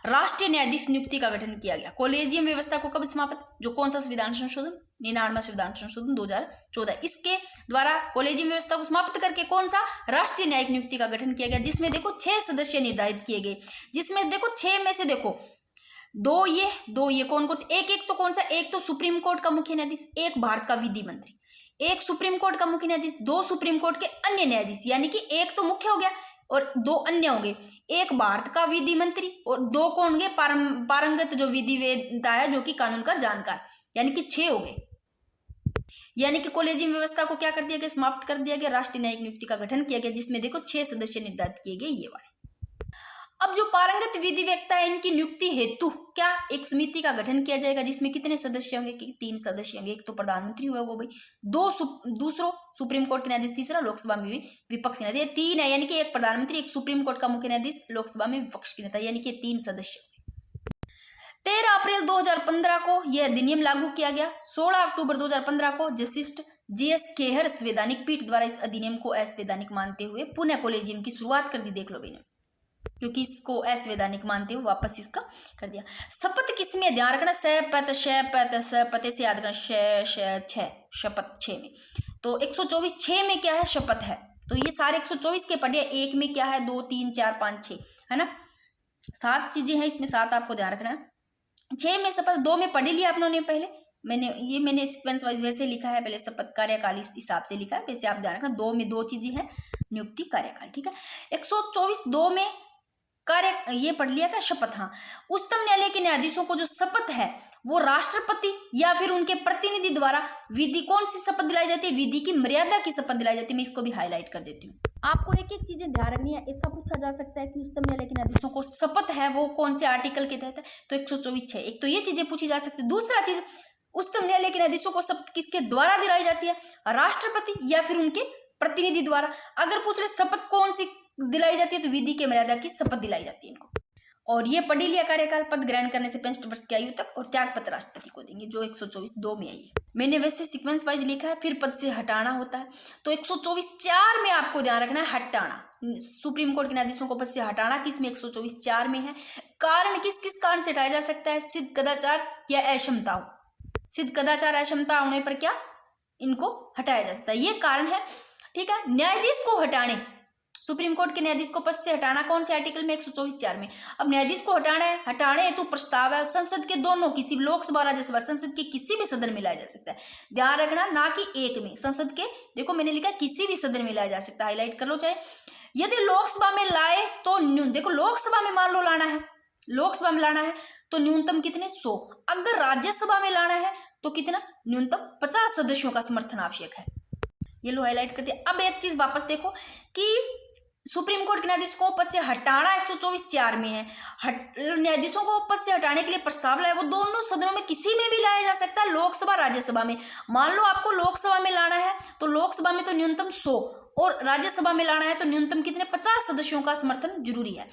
राष्ट्रीय न्यायाधीश नियुक्ति का गठन किया गया। कॉलेजियम व्यवस्था को कब समाप्त? जो कौन सा संविधान संशोधन? 99वां संविधान संशोधन 2014। इसके द्वारा कॉलेजियम व्यवस्था को समाप्त करके कौन सा? राष्ट्रीय न्यायिक नियुक्ति का गठन किया गया, जिसमें देखो 6 सदस्य निर्धारित किए गए। जिसमें देखो 6 में से देखो 2 ये कौन कौन से? एक तो कौन सा? एक तो सुप्रीम कोर्ट का मुख्य न्यायाधीश, एक भारत का विधि मंत्री, एक सुप्रीम कोर्ट का मुख्य न्यायाधीश, 2 सुप्रीम कोर्ट के अन्य न्यायाधीश, यानी कि एक तो मुख्य हो गया और 2 अन्य होंगे, एक भारत का विधि मंत्री और 2 कौन होंगे? पारंगत जो विधिवेत्ता है, जो कि कानून का जानकार, यानी कि 6 हो गए। यानी कि कॉलेजियम व्यवस्था को क्या कर दिया गया? समाप्त कर दिया गया। राष्ट्रीय न्यायिक नियुक्ति का गठन किया गया, जिसमें देखो 6 सदस्य निर्धारित किए गए ये वाले। अब जो पारंगत विधिवेत्ता है, इनकी नियुक्ति हेतु क्या? एक समिति का गठन किया जाएगा, जिसमें कितने सदस्य होंगे? कि 3 सदस्य होंगे। एक तो प्रधानमंत्री हुआ वो भाई, दूसरो सुप्रीम कोर्ट के न्यायाधीश, तीसरा लोकसभा में भी विपक्ष के न्यायाधीश। 3 है, यानी कि एक प्रधानमंत्री, एक सुप्रीम कोर्ट का मुख्य न्यायाधीश, लोकसभा में विपक्ष के नेता, यानी कि 3 सदस्य। 13 अप्रैल 2015 को यह अधिनियम लागू किया गया। 16 अक्टूबर 2015 को जस्टिस जी.एस. खेहर संवैधानिक पीठ द्वारा इस अधिनियम को असंवैधानिक मानते हुए पुनः कॉलेजियम की शुरुआत कर दी। देख लो मैंने, क्योंकि इसको असंवैधानिक मानते हुए वापस इसका कर दिया। शपथ किसमें? ध्यान रखना, शपथ से याद करना, शपथ 6 में। तो 124 6 में क्या है? शपथ है। तो ये सारे 124 के पढ़े। एक में क्या है? 2 3 4 5 6 है ना, 7 चीजें हैं इसमें, 7 आपको ध्यान रखना है। 6 में शपथ, 2 में पढ़ी लिया आप लोगों ने पहले। मैंने सीक्वेंस वाइज वैसे लिखा है, पहले शपथ कार्यकाल इस हिसाब से लिखा है, वैसे आप ध्यान रखना। 2 में 2 चीजें हैं, नियुक्ति कार्यकाल, ठीक है। 124 2 में कार्य ये पढ़ लिया का शपथ। हाँ, उच्चतम न्यायालय के न्यायाधीशों को जो शपथ है वो राष्ट्रपति या फिर उनके प्रतिनिधि द्वारा विधि, कौन सी शपथ दिलाई जाती है? विधि की मर्यादा की शपथ दिलाई जाती है। मैं इसको भी हाईलाइट कर देती हूँ। आपको एक एक चीजें ध्यान रखनी है। ऐसा पूछा जा सकता है कि उच्चतम न्यायालय के न्यायाधीशों को शपथ है वो कौन से आर्टिकल के तहत है? तो 124 6। एक तो ये चीजें पूछी जा सकती है। दूसरा चीज, उच्चतम न्यायालय के न्यायाधीशों को शपथ किसके द्वारा दिलाई जाती है? राष्ट्रपति या फिर उनके प्रतिनिधि द्वारा। अगर पूछ रहे शपथ कौन सी दिलाई जाती है, तो विधि के मर्यादा की शपथ दिलाई जाती है इनको। और ये पढ़ी लिया कार्यकाल, पद ग्रहण करने से 65 वर्ष की आयु तक, और त्याग पत्र राष्ट्रपति को देंगे, जो 124 2 में आई है। मैंने वैसे सीक्वेंस वाइज लिखा है। फिर पद से हटाना होता है, तो 124 4 में आपको ध्यान रखना है, हटाना। सुप्रीम कोर्ट के न्यायाधीशों को पद से हटाना किसमें? 124 4 में है। कारण किस किस कारण से हटाया जा सकता है? सिद्ध कदाचार या अक्षमता हो। सिद्ध कदाचार अक्षमता होने पर क्या इनको हटाया जा सकता है, ये कारण है, ठीक है। न्यायाधीश को हटाने, सुप्रीम कोर्ट के न्यायाधीश को पद से हटाना कौन से आर्टिकल में? 124 4 में। अब न्यायाधीश को हटाने हेतु प्रस्ताव है संसद के दोनों, किसी भी लोकसभा राज्यसभा, संसद के किसी भी सदन में लाया जा सकता है। ध्यान रखना, ना कि एक में, संसद के, देखो मैंने लिखा किसी भी सदन में लाया जा सकता है, हाईलाइट कर लो। चाहे यदि लोकसभा में लाए तो देखो लोकसभा में मान लो लाना है, लोकसभा में लाना है तो न्यूनतम कितने? 100। अगर राज्यसभा में लाना है तो कितना? न्यूनतम 50 सदस्यों का समर्थन आवश्यक है। ये लो हाईलाइट कर दिया। अब एक चीज वापस देखो कि सुप्रीम कोर्ट के न्यायाधीश को पद से हटाना 124 4 में है। न्यायाधीशों को पद से हटाने के लिए प्रस्ताव लाया, वो दोनों सदनों में किसी में भी लाया जा सकता है, लोकसभा राज्यसभा में। मान लो आपको लोकसभा में लाना है तो लोकसभा में तो न्यूनतम 100, और राज्यसभा में लाना है तो न्यूनतम कितने? 50 सदस्यों का समर्थन जरूरी है।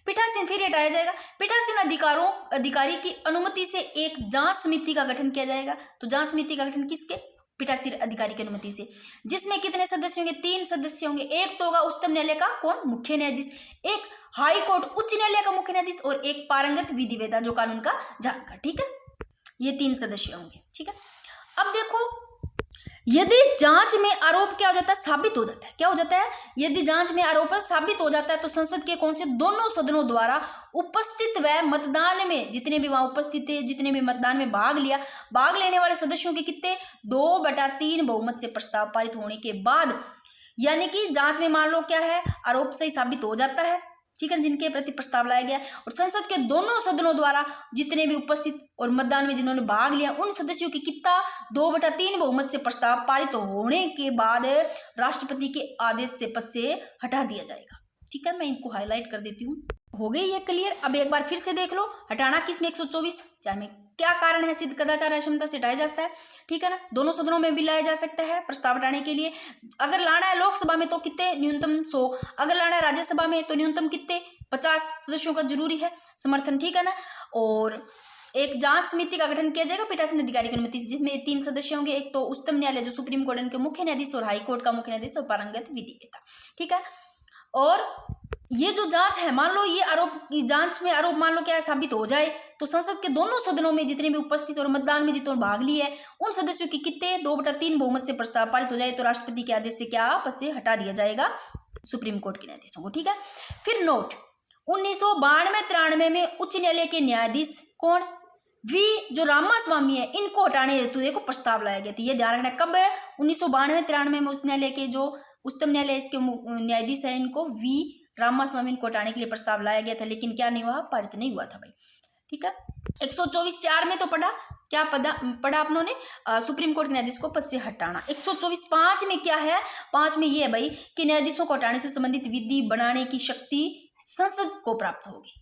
पीठासीन फिर हटाया जाएगा। पीठासीन अधिकारी की अनुमति से एक जांच समिति का गठन किया जाएगा। तो जांच समिति का गठन किसके? पीठासीन अधिकारी की अनुमति से, जिसमें कितने सदस्य होंगे? 3 सदस्य होंगे। एक तो होगा उच्चतम न्यायालय का कौन? मुख्य न्यायाधीश, एक हाई कोर्ट उच्च न्यायालय का मुख्य न्यायाधीश, और एक पारंगत विधिवेत्ता जो कानून का जानकार, ठीक है। ये 3 सदस्य होंगे, ठीक है। अब देखो यदि जांच में आरोप क्या हो जाता है, साबित हो जाता है, क्या हो जाता है, यदि जांच में आरोप साबित हो जाता है तो संसद के कौन से दोनों सदनों द्वारा उपस्थित व मतदान में जितने भी वहां उपस्थित थे, जितने भी मतदान में भाग लिया, भाग लेने वाले सदस्यों के कितने 2/3 बहुमत से प्रस्ताव पारित होने के बाद, यानी कि जांच में मान लो क्या है, आरोप सही साबित हो जाता है, ठीक है, जिनके प्रति प्रस्ताव लाया गया, और संसद के दोनों सदनों द्वारा जितने भी उपस्थित और मतदान में जिन्होंने भाग लिया उन सदस्यों की कितना 2/3 बहुमत से प्रस्ताव पारित होने के बाद राष्ट्रपति के आदेश से पद से हटा दिया जाएगा। ठीक है, मैं इनको हाईलाइट कर देती हूँ। हो गई ये क्लियर। अब एक बार फिर से देख लो, हटाना किस में 124 में क्या कारण है, सिद्ध कदाचार क्षमता से हटाया जाता है, ठीक है ना, दोनों सदनों में भी लाया जा सकता है प्रस्ताव हटाने के लिए। अगर लाना है लोकसभा में तो कितने, न्यूनतम 100, अगर लाना है राज्यसभा में तो न्यूनतम कितने 50 सदस्यों का जरूरी है समर्थन, ठीक है ना। और एक जांच समिति का गठन किया जाएगा पीठासीन अधिकारी की अनुमति से, जिसमें 3 सदस्य होंगे, एक तो उच्चतम न्यायालय जो सुप्रीम कोर्ट के मुख्य न्यायाधीश और हाई कोर्ट का मुख्य न्यायाधीश और पारंगत विधिवेत्ता, ठीक है। और ये जो जांच है, मान लो ये आरोप की जांच में आरोप मान लो क्या है साबित हो जाए तो संसद के दोनों सदनों में जितने भी उपस्थित और मतदान में जितने भाग लिए उन सदस्यों की कितने 2/3 बहुमत से प्रस्ताव पारित हो जाए तो राष्ट्रपति के आदेश से क्या पद से हटा दिया जाएगा सुप्रीम कोर्ट के न्यायाधीशों को, ठीक है। फिर नोट 1992-93 में उच्च न्यायालय के न्यायाधीश कौन, वी जो रामास्वामी है, इनको हटाने हेतु देखो प्रस्ताव लाया गया था। ये ध्यान रखना कब है, 1992-93 में उच्च न्यायालय के जो उच्चतम न्यायालय इसके न्यायाधीश है, इनको वी रामास्वामी को हटाने के लिए प्रस्ताव लाया गया था, लेकिन क्या नहीं हुआ, पारित नहीं हुआ था भाई, ठीक है। 124(4) में तो पढ़ा क्या पढ़ा आप लोगों ने, सुप्रीम कोर्ट के न्यायाधीश को पद से हटाना। 124(5) में क्या है, 5 में ये है भाई कि न्यायाधीशों को हटाने से संबंधित विधि बनाने की शक्ति संसद को प्राप्त होगी।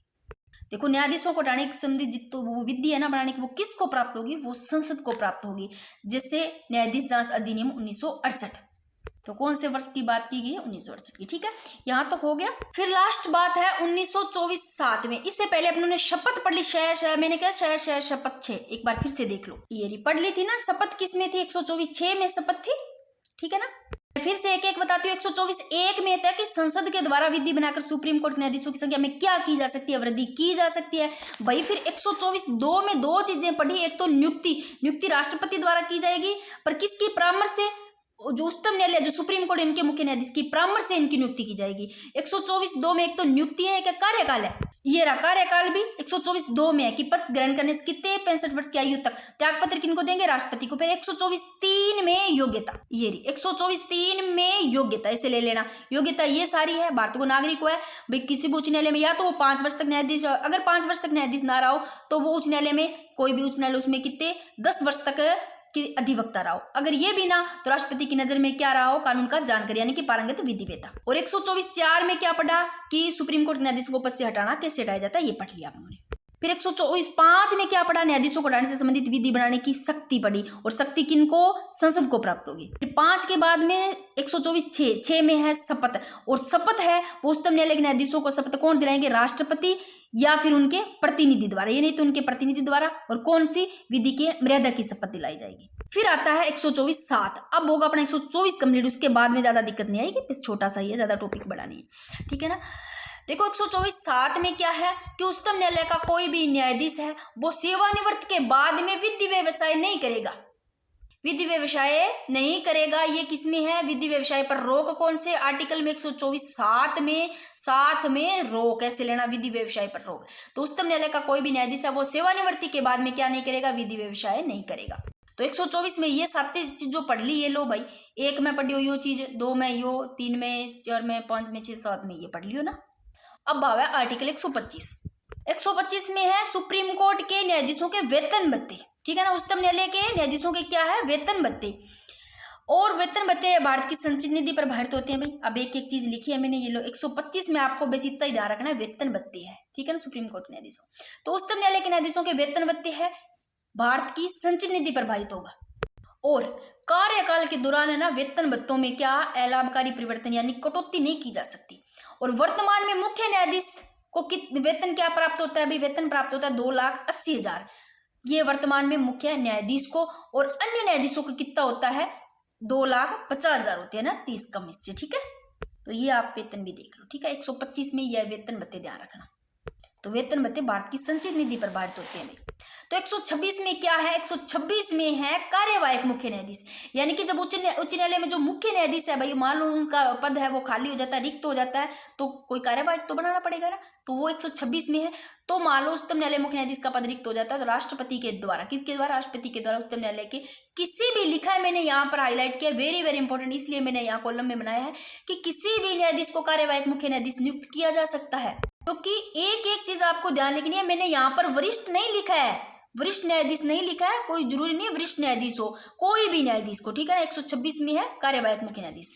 देखो न्यायाधीशों को हटाने से संबंधित जो वो विधि है ना बनाने की, वो किसको प्राप्त होगी, वो संसद को प्राप्त होगी। जैसे न्यायाधीश जांच अधिनियम 1968, तो कौन से वर्ष की बात की गई है, 1968 की, ठीक है। यहां तक हो गया। फिर लास्ट बात है 1924-7 में, इससे पहले अपनों ने शपथ पढ़ ली, मैंने क्या शपथ 6, एक बार फिर से देख लो, ये पढ़ ली थी ना, शपथ किस में थी, 124(6) में शपथ थी, ठीक है ना। फिर से एक एक बताती हूँ। 124(1) में था कि संसद के द्वारा विधि बनाकर सुप्रीम कोर्ट न्यायाधीशों की संख्या में क्या की जा सकती है, वृद्धि की जा सकती है भाई। फिर 124(2) में 2 चीजें पढ़ी, एक तो नियुक्ति राष्ट्रपति द्वारा की जाएगी, पर किसकी परामर्श से, जो उच्चतम न्यायालय जो सुप्रीम कोर्ट इनके मुख्य न्यायाधीश की परामर्श से इनकी नियुक्ति की जाएगी। 124(2) में एक तो नियुक्ति है, एक कार्यकाल है, ये रहा कार्यकाल भी 124(2) में है कि पद ग्रहण करने से कितने 65 वर्ष की आयु तक त्यागपत्र किनको देंगे, राष्ट्रपति को। फिर 124(3) में योग्यता, ये रही 124(3) में योग्यता, इसे ले लेना, योग्यता ये सारी है, भारत को नागरिक हुआ है भाई, किसी भी उच्च न्यायालय में या तो वो 5 वर्ष तक न्यायाधीश, अगर 5 वर्ष तक न्यायाधीश ना रहा हो तो वो उच्च न्यायालय में, कोई भी उच्च न्यायालय उसमें कितने 10 वर्ष तक कि अधिवक्ता रहा हो, अगर ये भी ना तो राष्ट्रपति की नजर में क्या रहा हो, कानून का जानकारी यानी कि पारंगत विधिवेत्ता। और 124(4) में क्या पढ़ा कि सुप्रीम कोर्ट न्यायाधीश को पद से हटाना कैसे हटाया जाता है, ये पढ़ लिया आप लोगों ने। फिर 124(5) में क्या पढ़ा, न्यायाधीशों को हटाने से संबंधित विधि बनाने की शक्ति पढ़ी, और शक्ति किनको, संसद को प्राप्त होगी। फिर 5 के बाद में 124(6) में है शपथ, और शपथ है वो उच्चतम न्यायालय के न्यायाधीशों को शपथ कौन दिलाएंगे, राष्ट्रपति या फिर उनके प्रतिनिधि द्वारा, ये नहीं तो उनके प्रतिनिधि द्वारा, और कौन सी विधि के मर्यादा की शपथ दिलाई जाएगी। फिर आता है 124(7), अब होगा अपना 124 कंप्लीट, उसके बाद में ज्यादा दिक्कत नहीं आएगी, बस छोटा सा ही है, ज्यादा टॉपिक बड़ा नहीं है, ठीक है ना। देखो 124(7) में क्या है कि उच्चतम न्यायालय का कोई भी न्यायाधीश है वो सेवानिवृत्त के बाद में विधि व्यवसाय नहीं करेगा, विधि व्यवसाय नहीं करेगा। ये किसमें है, विधि व्यवसाय पर रोक, कौन से आर्टिकल में, 124(7) में 7 में रोक, ऐसे लेना, विधि व्यवसाय पर रोक। तो उच्चतम न्यायालय का कोई भी न्यायाधीश है वो सेवानिवृत्ति के बाद में क्या नहीं करेगा, विधि व्यवसाय नहीं करेगा। तो 124 में ये 7 चीज जो पढ़ ली, ये लो भाई, 1 में पढ़ी हो यो चीज, 2 में यो, 3 में, 4 में, 5 में, 6, 7 में ये पढ़ लियो ना। अब आवा आर्टिकल 125 में है सुप्रीम कोर्ट के न्यायाधीशों के वेतन भत्ते, ठीक है ना। उच्चतम न्यायालय के न्यायाधीशों के क्या है, वेतन भत्ते, और वेतन भत्ते भारत की संचित निधि पर भारित होते हैं भाई। अब एक एक चीज लिखी है मैंने, ये लो 125 में आपको बेसिक इतना ही ध्यान रखना है, वेतन भत्ते है, ठीक है ना, सुप्रीम कोर्ट के न्यायाधीशों। तो उच्चतम न्यायालय के न्यायाधीशों के वेतन भत्ते है भारत की संचित निधि पर भारित होगा, और कार्यकाल के दौरान है ना वेतन भत्तों में क्या अलाभकारी परिवर्तन यानी कटौती नहीं की जा सकती। और वर्तमान में मुख्य न्यायाधीश को वेतन क्या प्राप्त होता है अभी, वेतन प्राप्त होता है 2,80,000, ये वर्तमान में मुख्य न्यायाधीश को, और अन्य न्यायाधीशों को कितना होता है, 2,50,000 होते हैं ना, 30 कम इससे, ठीक है। तो ये आप वेतन भी देख लो, ठीक है। 125 में यह वेतन भत्ते ध्यान रखना। तो वेतन भत्ते भारत की संचित निधि पर भारित होते हैं। तो 126 में क्या है, 126 में है कार्यवाहक मुख्य न्यायाधीश। यानी कि जब उच्च न्यायालय में जो मुख्य न्यायाधीश है भाई, मान लो उनका पद है वो खाली हो जाता है, रिक्त हो जाता है, तो कोई कार्यवाहक तो बनाना पड़ेगा ना, तो वो 126 में है। तो मान लो उच्चतम न्यायालय मुख्य न्यायाधीश का पद रिक्त हो जाता है, तो राष्ट्रपति के द्वारा, किसके द्वारा, राष्ट्रपति के द्वारा उच्चतम न्यायालय के किसी भी, लिखा है मैंने यहाँ पर हाईलाइट किया, वेरी वेरी इंपॉर्टेंट, इसलिए मैंने यहाँ कॉलम में बनाया है कि किसी भी न्यायाधीश को कार्यवाहक मुख्य न्यायाधीश नियुक्त किया जा सकता है। क्योंकि एक एक चीज आपको ध्यान रखनी है, मैंने यहाँ पर वरिष्ठ नहीं लिखा है, वरिष्ठ न्यायाधीश नहीं लिखा है, कोई जरूरी नहीं वरिष्ठ न्यायाधीश हो, कोई भी न्यायाधीश को, ठीक है ना। 126 में है कार्यवाहक मुख्य न्यायाधीश।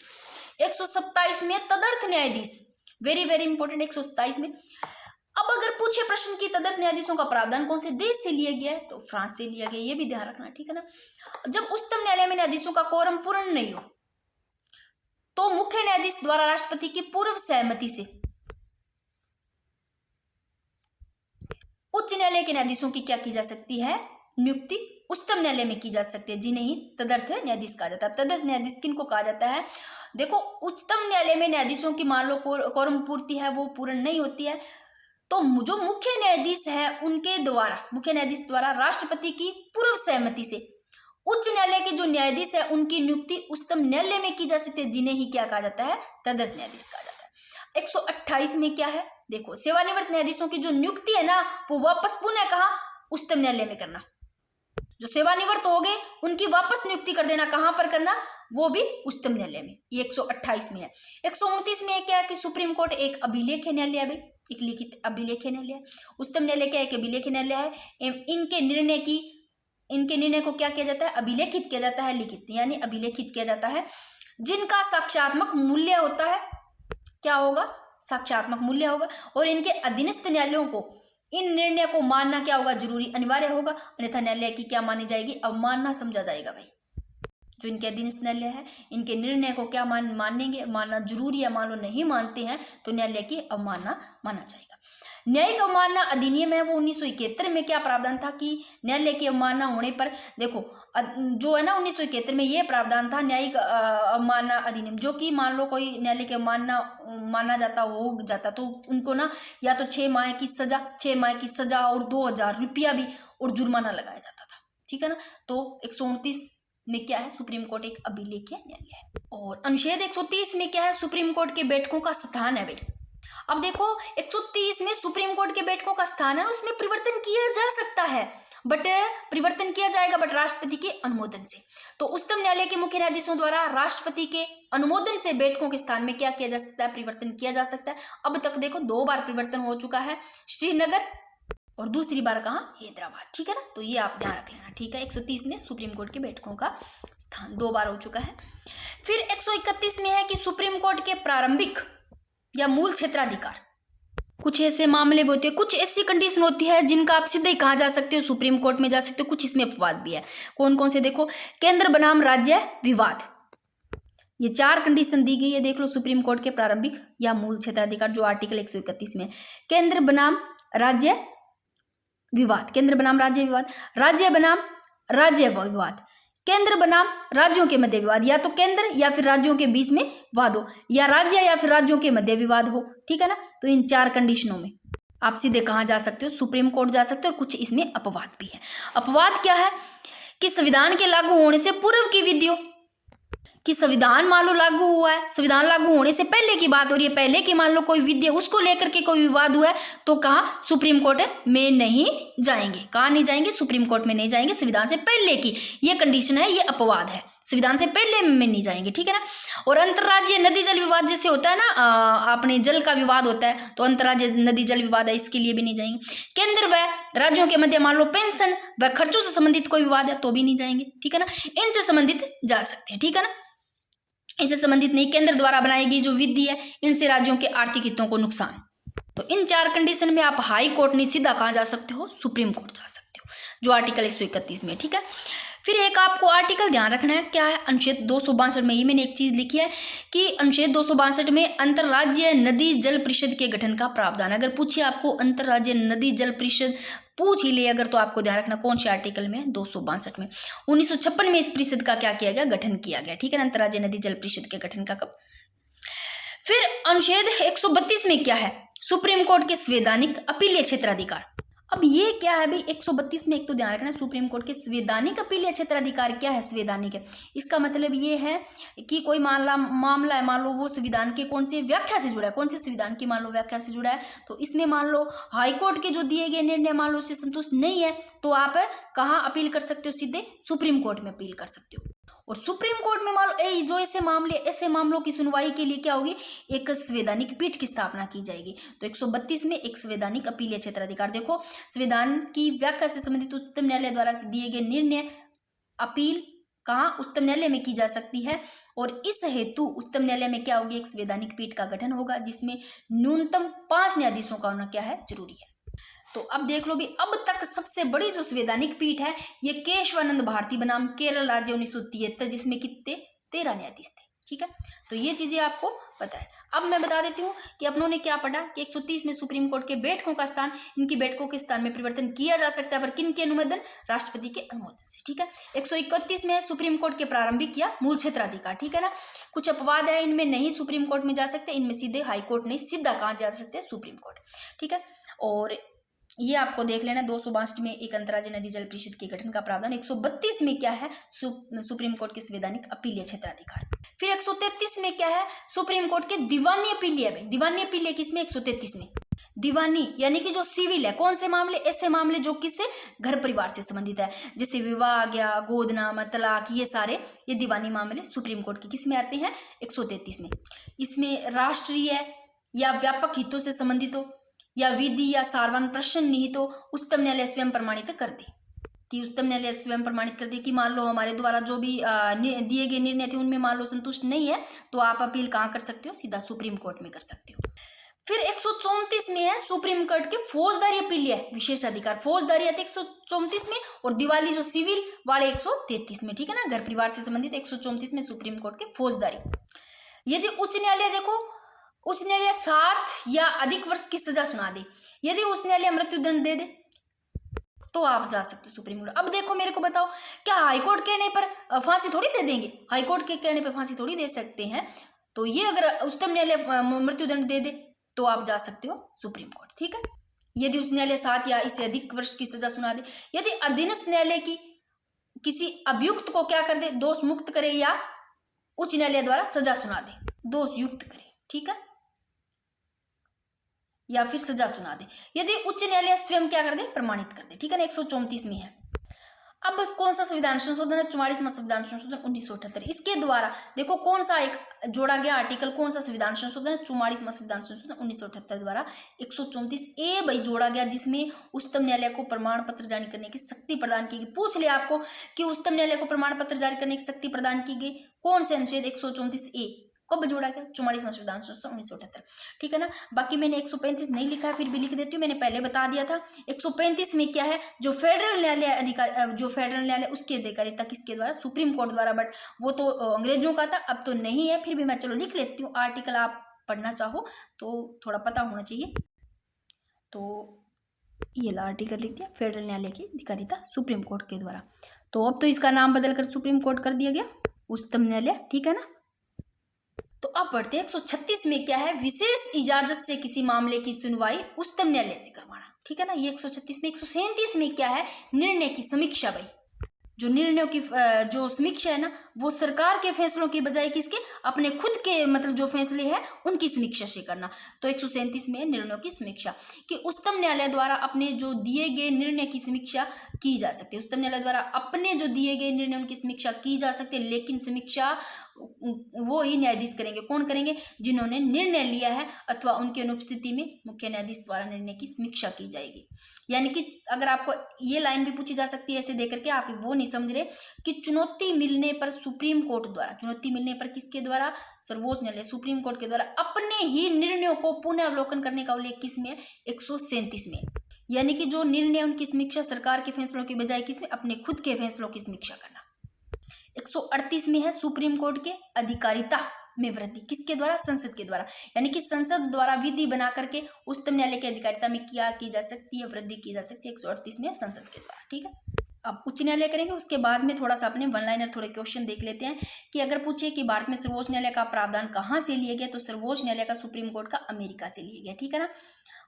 127 में तदर्थ न्यायाधीश, वेरी वेरी इंपॉर्टेंट, 127 में। अब अगर पूछे प्रश्न की तदर्थ न्यायाधीशों का प्रावधान कौन से देश से लिया गया है, तो फ्रांस से लिया गया, ये भी ध्यान रखना, ठीक है ना। जब उच्चतम न्यायालय में न्यायाधीशों का कोरम पूर्ण नहीं हो, तो मुख्य न्यायाधीश द्वारा राष्ट्रपति की पूर्व सहमति से उच्च न्यायालय के न्यायाधीशों की क्या की जा सकती है, नियुक्ति उच्चतम न्यायालय में की जा सकती है, जिन्हें ही तदर्थ न्यायाधीश कहा जाता है। तदर्थ न्यायाधीश किनको कहा जाता है, देखो उच्चतम न्यायालय में न्यायाधीशों की मान लो कोरम पूर्ति है वो पूर्ण नहीं होती है, तो जो मुख्य न्यायाधीश है उनके द्वारा, मुख्य न्यायाधीश द्वारा राष्ट्रपति की पूर्व सहमति से उच्च न्यायालय के जो न्यायाधीश है उनकी नियुक्ति उच्चतम न्यायालय में की जा सकती है, जिन्हें ही क्या कहा जाता है, तदर्थ न्यायाधीश कहा जाता है। 128 में क्या है, देखो सेवानिवृत्त न्यायाधीशों की जो नियुक्ति है ना, वो वापस पुनः कहा उच्चतम न्यायालय में करना। जो सेवानिवृत्त हो गए उनकी वापस नियुक्ति कर देना, कहां पर करना, वो भी उच्चतम न्यायालय में। ये 128 में है। 129 में क्या है कि सुप्रीम कोर्ट एक अभिलेख न्यायालय है, एक लिखित अभिलेख न्यायालय है। उच्चतम न्यायालय क्या है, एक अभिलेख न्यायालय है। इनके निर्णय को क्या किया जाता है, अभिलेखित किया जाता है, लिखित यानी अभिलेखित किया जाता है, जिनका साक्ष्यात्मक मूल्य होता है, क्या होगा, साक्ष्यात्मक मूल्य होगा। और इनके अधीनस्थ न्यायालयों को इन निर्णय को मानना क्या होगा, जरूरी अनिवार्य होगा, अन्यथा न्यायालय की क्या मानी जाएगी, अवमानना समझा जाएगा भाई। जो इनके अधीनस्थ न्यायालय है इनके निर्णय को क्या मानेंगे, मानना जरूरी है, मान लो नहीं मानते हैं तो न्यायालय की अवमानना माना जाएगा। न्यायिक अवमानना अधिनियम है वो 1971 में क्या प्रावधान था कि न्यायालय की अवमानना होने पर, देखो जो है ना 1971 में ये प्रावधान था न्यायिक अवमानना अधिनियम, जो कि मान लो कोई न्यायालय की अवमानना माना जाता हो जाता तो उनको ना या तो 6 माह की सजा और 2000 रुपया भी और जुर्माना लगाया जाता था, ठीक है ना। तो 129 में क्या है, सुप्रीम कोर्ट एक अभिलेखीय न्यायालय है। और अनुच्छेद 130 में क्या है, सुप्रीम कोर्ट के बैठकों का स्थान है भाई। अब देखो 130 में सुप्रीम कोर्ट के बैठकों का स्थान है, उसमें परिवर्तन किया जा सकता है, बट परिवर्तन किया जाएगा बट राष्ट्रपति के अनुमोदन से। तो उच्चतम न्यायालय के मुख्य न्यायाधीशों द्वारा राष्ट्रपति के अनुमोदन से बैठकों के स्थान में क्या किया जा सकता है, परिवर्तन किया जा सकता है। अब तक देखो 2 बार परिवर्तन हो चुका है, श्रीनगर और दूसरी बार कहाँ, हैदराबाद, ठीक है ना। तो ये आप ध्यान रख लेना, ठीक है। 130 में सुप्रीम कोर्ट के बैठकों का स्थान 2 बार हो चुका है। फिर 131 में है कि सुप्रीम कोर्ट के प्रारंभिक या मूल क्षेत्राधिकार, कुछ ऐसे मामले होते हैं, कुछ ऐसी कंडीशन होती है जिनका आप सीधे कहाँ जा सकते हो, सुप्रीम कोर्ट में जा सकते हो। कुछ इसमें अपवाद भी है, कौन कौन से, देखो केंद्र बनाम राज्य विवाद, ये 4 कंडीशन दी गई है, देख लो। सुप्रीम कोर्ट के प्रारंभिक या मूल क्षेत्राधिकार जो आर्टिकल 131 में, केंद्र बनाम राज्य विवाद, केंद्र बनाम राज्य विवाद, राज्य बनाम राज्य विवाद, केंद्र बनाम राज्यों के मध्य विवाद, या तो केंद्र या फिर राज्यों के बीच में वाद हो, या राज्य या फिर राज्यों के मध्य विवाद हो, ठीक है ना। तो इन 4 कंडीशनों में आप सीधे कहाँ जा सकते हो, सुप्रीम कोर्ट जा सकते हो। कुछ इसमें अपवाद भी है। अपवाद क्या है कि संविधान के लागू होने से पूर्व की विधियों, कि संविधान मान लो लागू हुआ है, संविधान लागू होने से पहले की बात हो रही है, पहले की मान लो कोई विधि है उसको लेकर के कोई विवाद हुआ है, तो कहाँ, सुप्रीम कोर्ट में नहीं जाएंगे। कहाँ नहीं जाएंगे, सुप्रीम कोर्ट में नहीं जाएंगे, संविधान से पहले की ये कंडीशन है, ये अपवाद है, संविधान से पहले में नहीं जाएंगे, ठीक है ना। और अंतर्राज्यीय नदी जल विवाद जैसे होता है ना, अपने जल का विवाद होता है, तो अंतर्राज्यीय नदी जल विवाद है, इसके लिए भी नहीं जाएंगे। केंद्र व राज्यों के मध्य मान लो पेंशन व खर्चों से संबंधित कोई विवाद है तो भी नहीं जाएंगे, ठीक है ना। इनसे संबंधित जा सकते हैं, ठीक है ना। इससे संबंधित नहीं, केंद्र द्वारा बनाई गई जो विधि है इनसे राज्यों के आर्थिक हितों को नुकसान। तो इन 4 कंडीशन में आप हाई कोर्ट नहीं सीधा कहाँ जा सकते हो, सुप्रीम कोर्ट जा सकते हो, जो आर्टिकल 131 में, ठीक है। फिर एक आपको आर्टिकल ध्यान रखना है, क्या है, अनुच्छेद 262 में। ये मैंने एक चीज लिखी है कि अनुच्छेद 262 में अंतर्राज्यीय नदी जल परिषद के गठन का प्रावधान। अगर पूछे आपको अंतर्राज्यीय नदी जल परिषद पूछ ही ले अगर, तो आपको ध्यान रखना कौन से आर्टिकल में, 262 में। 1956 में इस परिषद का क्या किया गया, गठन किया गया, ठीक है ना, अंतर्राज्यीय नदी जल परिषद के गठन का कब। फिर अनुच्छेद 132 में क्या है, सुप्रीम कोर्ट के संवैधानिक अपीलीय क्षेत्राधिकार। अब ये क्या है भाई, 132 में एक तो ध्यान रखना, सुप्रीम कोर्ट के संवैधानिक अपीलीय क्षेत्राधिकार क्या है, संवैधानिक है। इसका मतलब ये है कि कोई मामला है, मान लो वो संविधान के कौन से व्याख्या से जुड़ा है, कौन से संविधान की मान लो व्याख्या से जुड़ा है, तो इसमें मान लो हाईकोर्ट के जो दिए गए निर्णय मान लो उससे संतुष्ट नहीं है, तो आप कहाँ अपील कर सकते हो, सीधे सुप्रीम कोर्ट में अपील कर सकते हो। और सुप्रीम कोर्ट में मान लो जो ऐसे मामलों की सुनवाई के लिए क्या होगी, एक संवैधानिक पीठ की स्थापना की जाएगी। तो 132 में एक संवैधानिक अपीलीय क्षेत्राधिकार, देखो संविधान की व्याख्या से संबंधित उच्चतम न्यायालय द्वारा दिए गए निर्णय अपील कहाँ, उच्चतम न्यायालय में की जा सकती है। और इस हेतु उच्चतम न्यायालय में क्या होगी, एक संवैधानिक पीठ का गठन होगा, जिसमें न्यूनतम 5 न्यायाधीशों का होना क्या है, जरूरी है। तो अब देख लो भी, अब तक सबसे बड़ी जो संवैधानिक पीठ है ये केशवानंद भारती बनाम केरल राज्य 1973, जिसमें कितने 13 न्यायाधीश थे। ठीक है, तो ये चीजें आपको पता है। अब मैं बता देती हूँ कि अपनों ने क्या पढ़ा कि 130 में सुप्रीम कोर्ट के बैठकों का स्थान, इनकी बैठकों के स्थान में परिवर्तन किया जा सकता है, पर किन के अनुमोदन, राष्ट्रपति के अनुमोदन से। ठीक है, 131 में सुप्रीम कोर्ट के प्रारंभिक या मूल क्षेत्राधिकार। ठीक है ना, कुछ अपवाद है इनमें, नहीं सुप्रीम कोर्ट में जा सकते, इनमें सीधे हाईकोर्ट नहीं, सीधा कहाँ जा सकते, सुप्रीम कोर्ट। ठीक है, और ये आपको देख लेना, 262 में एक अंतर्राज्यीय नदी जल परिषद के गठन का प्रावधान, 132 में क्या है, सुप्रीम कोर्ट के संवैधानिक अपीलीय क्षेत्राधिकार। फिर 133 में क्या है, सुप्रीम कोर्ट के दीवानी अपीलीय। दीवानी अपीलीय किसमें, 133 में। दीवानी यानी कि जो सिविल है, कौन से मामले, ऐसे मामले जो किससे, घर परिवार से संबंधित है, जैसे विवाह गया, गोदनामा, तलाक, ये सारे ये दीवानी मामले सुप्रीम कोर्ट के किसमें आते हैं, 133 में। इसमें राष्ट्रीय या व्यापक हितों से संबंधित हो या विधि या सार्वजनिक प्रश्न निहित हो, उच्चतम न्यायालय स्वयं प्रमाणित कर दे, कि उच्चतम न्यायालय स्वयं प्रमाणित कर दे कि मान लो हमारे द्वारा जो भी दिए गए निर्णय थे उनमें मान लो संतुष्ट नहीं है, तो आप अपील कहाँ कर सकते हो, सीधा सुप्रीम कोर्ट में कर सकते हो। फिर 134 में है सुप्रीम कोर्ट के फौजदारी अपीलीय विशेष अधिकार, फौजदारी आते 134 में, और दिवाली जो सिविल वाले 133 में। ठीक है ना, घर परिवार से संबंधित 134 में सुप्रीम कोर्ट के फौजदारी। यदि उच्च न्यायालय, देखो उच्च न्यायालय 7 या अधिक वर्ष की सजा सुना दे, यदि उच्च न्यायालय मृत्यु दंड दे दे, तो आप जा सकते हो सुप्रीम कोर्ट। अब देखो मेरे को बताओ, क्या हाईकोर्ट कहने पर फांसी थोड़ी दे देंगे, हाईकोर्ट के कहने पर फांसी थोड़ी दे सकते हैं, तो ये अगर उच्चतम न्यायालय मृत्यु दंड दे दे तो आप जा सकते हो सुप्रीम कोर्ट। ठीक है, यदि उच्च न्यायालय 7 या इससे अधिक वर्ष की सजा सुना दे, यदि अधीनस्थ न्यायालय की किसी अभियुक्त को क्या कर दे, दोष मुक्त करे या उच्च न्यायालय द्वारा सजा सुना दे, दोष युक्त करे। ठीक है, या फिर सजा सुना दे, यदि उच्च न्यायालय स्वयं क्या कर दे, प्रमाणित कर दे। ठीक है ना, 134 में है। अब बस कौन सा संविधान संशोधन है, 44वां संविधान संशोधन 1978। इसके द्वारा देखो कौन सा एक जोड़ा गया आर्टिकल, कौन सा संविधान संशोधन है, 44वां संविधान संशोधन 1978 द्वारा 134A भाई जोड़ा गया, जिसमें उच्चतम न्यायालय को प्रमाण पत्र जारी करने की शक्ति प्रदान की गई। पूछ ले आपको कि उच्चतम न्यायालय को प्रमाण पत्र जारी करने की शक्ति प्रदान की गई कौन से अनुच्छेद, 134A कब जोड़ा गया, 44वां संविधान संशोधन 1978। ठीक है ना, बाकी मैंने 135 नहीं लिखा है, फिर भी लिख देती हूँ, मैंने पहले बता दिया था। 135 में क्या है, जो फेडरल न्यायालय अधिकार, जो फेडरल न्यायालय उसकी अधिकारिता किसके द्वारा, सुप्रीम कोर्ट द्वारा, बट वो तो अंग्रेजों का था, अब तो नहीं है, फिर भी मैं चलो लिख लेती हूँ। आर्टिकल आप पढ़ना चाहो तो थोड़ा पता होना चाहिए, तो ये आर्टिकल लिख दिया, फेडरल न्यायालय की अधिकारिता सुप्रीम कोर्ट के द्वारा। तो अब तो इसका नाम बदलकर सुप्रीम कोर्ट कर दिया गया, उच्चतम न्यायालय। ठीक है ना, तो अब बढ़ते हैं 136 में क्या है, विशेष इजाजत से किसी मामले की सुनवाई उच्चतम न्यायालय से करवाना। ठीक है ना, ये 136 में। 137 में क्या है, निर्णय की समीक्षा भाई, जो निर्णयों की जो समीक्षा है ना, वो सरकार के फैसलों की बजाय किसके, अपने खुद के मतलब जो फैसले हैं उनकी समीक्षा से करना। तो 137 में निर्णयों की समीक्षा, कि उच्चतम न्यायालय द्वारा अपने जो दिए गए निर्णय की समीक्षा की जा सकती है, उच्चतम न्यायालय द्वारा अपने जो दिए गए निर्णय उनकी समीक्षा की जा सकती है, लेकिन समीक्षा वो ही न्यायाधीश करेंगे। कौन करेंगे, जिन्होंने निर्णय लिया है अथवा उनकी अनुपस्थिति में मुख्य न्यायाधीश द्वारा निर्णय की समीक्षा की जाएगी। यानी कि अगर आपको ये लाइन भी पूछी जा सकती है ऐसे देकर के, आप वो नहीं समझ रहे कि चुनौती मिलने पर सुप्रीम कोर्ट द्वारा, चुनौती मिलने पर किसके द्वारा, सर्वोच्च न्यायालय सुप्रीम कोर्ट के द्वारा अपने ही निर्णयों को पुनः अवलोकन करने का उल्लेख किसमें है, 137 में। यानी कि जो निर्णय उनकी समीक्षा सरकार के फैसलों के बजाय किसमें, अपने खुद के फैसलों की समीक्षा करना। 138 में है सुप्रीम कोर्ट के अधिकारिता में वृद्धि, किसके द्वारा, संसद के द्वारा। यानी कि संसद द्वारा विधि बना करके उच्चतम न्यायालय की अधिकारिता में क्या की जा सकती है, वृद्धि की जा सकती है, 138 में संसद के द्वारा। ठीक है, अब उच्च न्यायालय करेंगे, उसके बाद में थोड़ा सा अपने वन लाइनर थोड़े क्वेश्चन देख लेते हैं। कि अगर पूछे कि भारत में सर्वोच्च न्यायालय का प्रावधान कहाँ से लिया गया, तो सर्वोच्च न्यायालय का सुप्रीम कोर्ट का अमेरिका से लिया गया। ठीक है ना,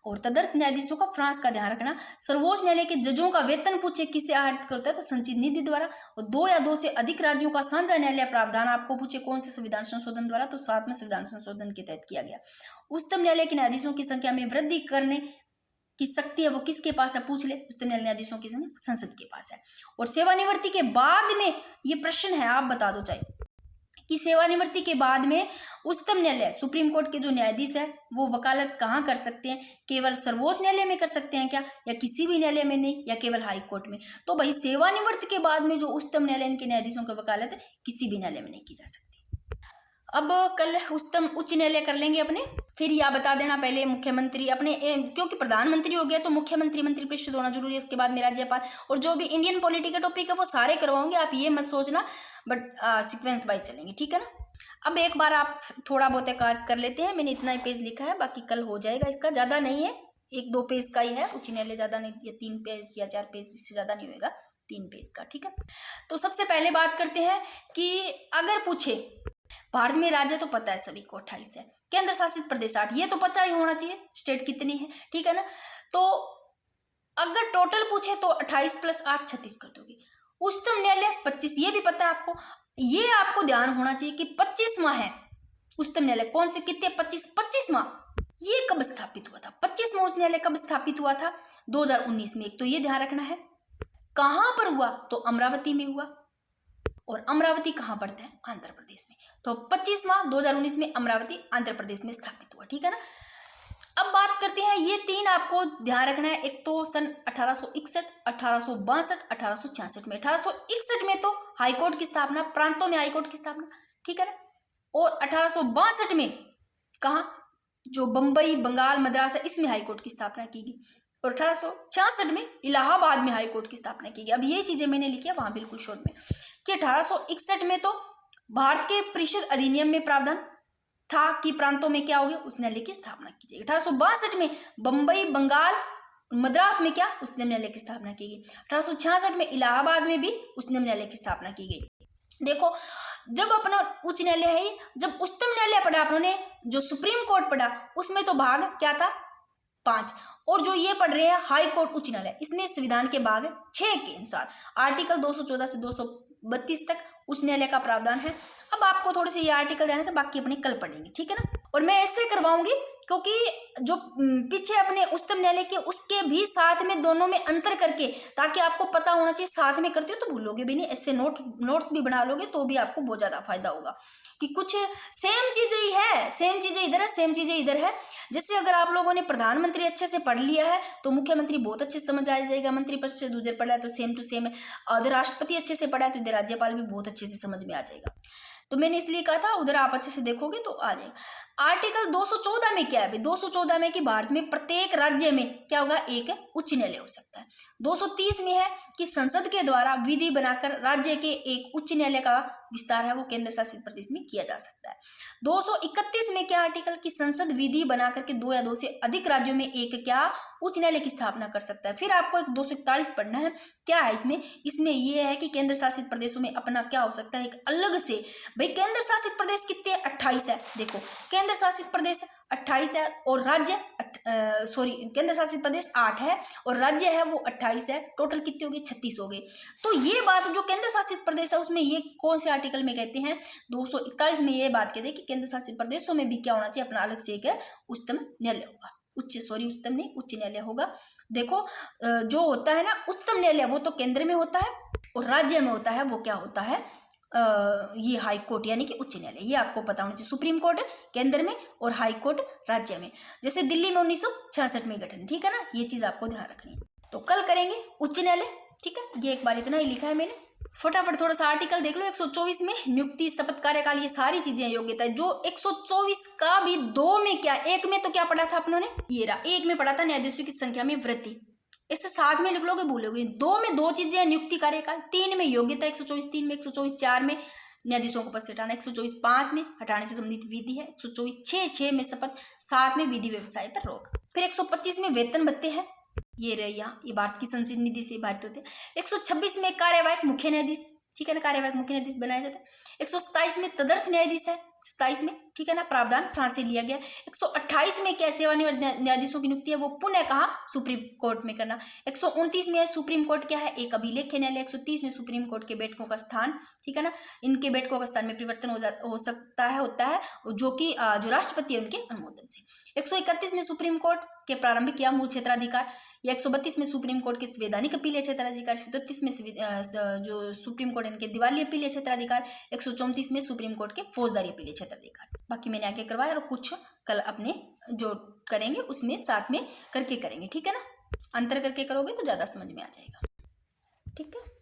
और तदर्थ न्यायाधीशों का फ्रांस का ध्यान रखना। सर्वोच्च न्यायालय के जजों का वेतन पूछे किससे आहरित करता है, तो संचित निधि द्वारा। और 2 या 2 से अधिक राज्यों का साझा न्यायालय प्रावधान आपको पूछे कौन से संविधान संशोधन द्वारा, तो 7वें संविधान संशोधन के तहत किया गया। उच्चतम न्यायालय के न्यायाधीशों की संख्या में वृद्धि करने की शक्ति है वो किसके पास है, पूछ ले, उच्चतम न्यायालय न्यायाधीशों की संसद के पास है। और सेवानिवृत्ति के बाद में ये प्रश्न है, आप बता दो चाहे कि सेवानिवृत्ति के बाद में उच्चतम न्यायालय सुप्रीम कोर्ट के जो न्यायाधीश है वो वकालत कहाँ कर सकते हैं, केवल सर्वोच्च न्यायालय में कर सकते हैं क्या, या किसी भी न्यायालय में नहीं, या केवल हाई कोर्ट में। तो भाई सेवानिवृत्ति के बाद में जो उच्चतम न्यायालय के न्यायाधीशों की वकालत है किसी भी न्यायालय में नहीं की जा सकती। अब कल उच्च न्यायालय कर लेंगे अपने। फिर यह बता देना पहले मुख्यमंत्री अपने, क्योंकि प्रधानमंत्री हो गया तो मुख्यमंत्री मंत्री परिषद होना जरूरी है, उसके बाद में राज्यपाल, और जो भी इंडियन पॉलिटी का टॉपिक है वो सारे करवाऊंगे, आप ये मत सोचना, बट सीक्वेंस वाइज चलेंगे, ठीक है ना। अब एक बार आप थोड़ा बहुत काज कर लेते हैं, मैंने इतना ही पेज लिखा है, बाकी कल हो जाएगा, इसका ज़्यादा नहीं है, 1-2 पेज का ही है उच्च न्यायालय, ज़्यादा नहीं, या 3 पेज या 4 पेज, इससे ज़्यादा नहीं होगा, 3 पेज का, ठीक है। तो सबसे पहले बात करते हैं कि अगर पूछे भारत में राज्य तो पता है सभी को 28 है, केंद्र शासित प्रदेश 8, ये तो पता ही होना चाहिए स्टेट कितनी है, ठीक है ना। तो अगर टोटल पूछे तो 28 + 8 36 कर दोगे। उच्चतम न्यायालय 25, ये भी पता है आपको, ये आपको ध्यान होना चाहिए कि 25वां है उच्चतम न्यायालय, कौन से कितने 25वां, ये कब स्थापित हुआ था, 25वां उच्च न्यायालय कब स्थापित हुआ था, 2019 में, एक तो ये ध्यान रखना है। कहां पर हुआ, तो अमरावती में हुआ, और अमरावती कहां पड़ता है, आंध्र प्रदेश में। तो 25वां 2019 में अमरावती आंध्र प्रदेश में स्थापित हुआ, ठीक है ना। अब बात करते हैं, ये 3 आपको ध्यान रखना है, एक तो सन 1861, 1862, 1866 में। 1861 में तो हाईकोर्ट की स्थापना, प्रांतों में हाईकोर्ट की स्थापना, ठीक है ना। और 1862 में कहा, जो बंबई, बंगाल, मद्रास है, इसमें हाईकोर्ट की स्थापना की गई। और 1866 में इलाहाबाद में हाईकोर्ट की स्थापना की गई। अब ये चीजें मैंने लिखी है वहां बिल्कुल शॉर्ट में, कि 1861 में तो भारत के परिषद अधिनियम में प्रावधान था कि प्रांतों में क्या हो गया, उस न्यायालय की स्थापना की जाएगी। 1862 में बंबई, बंगाल, मद्रास में क्या, उस न्यायालय की स्थापना की गई। 1866 में इलाहाबाद में भी उस न्यायालय की स्थापना की गई। देखो, जब अपना उच्च न्यायालय है, जब उच्चतम न्यायालय पढ़ा अपने, जो सुप्रीम कोर्ट पढ़ा, उसमें तो भाग क्या था, 5, और जो ये पढ़ रहे हैं हाई कोर्ट उच्च न्यायालय, इसमें संविधान के भाग 6 के अनुसार आर्टिकल 214 से 232 तक उच्च न्यायालय का प्रावधान है। अब आपको थोड़े से ये आर्टिकल ध्यान है, बाकी अपने कल पढ़ेंगे, ठीक है ना। और मैं ऐसे करवाऊंगी क्योंकि जो पीछे अपने उच्चतम न्यायालय के, उसके भी साथ में दोनों में अंतर करके, ताकि आपको पता होना चाहिए, साथ में करते हो तो भूलोगे भी नहीं, ऐसे नोट्स भी बना लोगे तो भी आपको बहुत ज्यादा फायदा होगा, कि कुछ सेम चीजें ही है, सेम चीजें इधर है, सेम चीजें इधर है। जैसे अगर आप लोगों ने प्रधानमंत्री अच्छे से पढ़ लिया है तो मुख्यमंत्री बहुत अच्छे से समझ आ जाएगा, मंत्री परिषद उधर पढ़ा है तो सेम टू सेम है, उधर राष्ट्रपति अच्छे से पढ़ा है तो इधर राज्यपाल भी बहुत अच्छे से समझ में आ जाएगा। तो मैंने इसलिए कहा था उधर आप अच्छे से देखोगे तो आ जाएगा। आर्टिकल 214 में क्या है, 214 में कि भारत में प्रत्येक राज्य में क्या होगा, एक उच्च न्यायालय हो सकता है। 230 में है कि संसद के द्वारा विधि बनाकर राज्य के एक उच्च न्यायालय का विस्तार है वो केंद्र शासित प्रदेश में किया जा सकता है। 231 में क्या आर्टिकल की संसद विधि बनाकर के 2 या 2 से अधिक राज्यों में एक क्या उच्च न्यायालय की स्थापना कर सकता है। फिर आपको एक 241 पढ़ना है, क्या है इसमें ये है कि केंद्र शासित प्रदेशों में अपना क्या हो सकता है, एक अलग से, भाई केंद्र शासित प्रदेश कितने, 28 है। देखो, केंद्र शासित प्रदेश 28 है और राज्य केंद्र शासित प्रदेश 8 है और राज्य है वो 28 है, टोटल कितने हो गए, 36 हो गए। तो ये बात जो केंद्र शासित प्रदेश है उसमें ये कौन से आर्टिकल में कहते हैं, 241 में ये बात कहते हैं कि केंद्र शासित प्रदेशों में भी क्या होना चाहिए, अपना अलग से एक उच्चतम न्यायालय होगा, उच्चतम नहीं उच्च न्यायालय होगा। देखो, जो होता है ना उच्चतम न्यायालय वो तो केंद्र में होता है और राज्य में होता है वो क्या होता है, ये हाई कोर्ट यानी कि उच्च न्यायालय, ये आपको पता होना चाहिए। सुप्रीम कोर्ट केंद्र में और हाई कोर्ट राज्य में, जैसे दिल्ली में 1966 में गठन, ठीक है ना, ये चीज आपको ध्यान रखनी है। तो कल करेंगे उच्च न्यायालय, ठीक है। ये एक बार इतना ही लिखा है मैंने, फटाफट थोड़ा सा आर्टिकल देख लो। 124 में नियुक्ति, शपथ, कार्यकाल, ये सारी चीजें योग्यता, जो 124 का भी 2 में क्या, 1 में तो क्या पढ़ा था अपनों ने, ये रहा, 1 में पढ़ा था न्यायाधीशों की संख्या में वृद्धि, इससे साथ में लिख लोगे भूलोगे। 2 में 2 चीजें हैं, नियुक्ति, कार्यकाल, 3 में योग्यता, 124 3 में, 124 4 में न्यायाधीशों को पद से हटाना, 124 5 में हटाने से संबंधित विधि है, 124 6 में शपथ, 7 में विधि व्यवसाय पर रोक। फिर 125 में वेतन भत्ते हैं, ये रहे यहाँ, ये भारत की संसदीय निधि से भारित होते हैं। 126 में कार्यवाहक मुख्य न्यायाधीश, ठीक है ना, कार्यवाहक मुख्य न्यायाधीश बनाया जाता है। 127 में तदर्थ न्यायाधीश है, 27 में, ठीक है ना, प्रावधान फ्रांस से लिया गया। 128 में क्या सेवानिवृत्त न्यायाधीशों की नियुक्ति है, वो पुनः कहा सुप्रीम कोर्ट में करना। 129 में सुप्रीम कोर्ट क्या है, एक अभिलेख न्यायालय। 130 में सुप्रीम कोर्ट के बैठकों का स्थान, ठीक है ना, इनके बैठकों का स्थान में परिवर्तन हो सकता है, होता है, जो कि जो राष्ट्रपति है उनके अनुमोदन से। 131 में सुप्रीम कोर्ट के प्रारंभिक या मूल क्षेत्राधिकार, या 132 में सुप्रीम कोर्ट के संवैधानिक अपीलीय क्षेत्राधिकार, 133 में जो सुप्रीम कोर्ट इनके दिवाली अपीलीय क्षेत्राधिकार, 134 में सुप्रीम कोर्ट के फौजदारी अपीलीय क्षेत्राधिकार। बाकी मैंने आगे करवाया और कुछ कल अपने जो करेंगे उसमें साथ में करके करेंगे, ठीक है ना, अंतर करके करोगे तो ज्यादा समझ में आ जाएगा, ठीक है।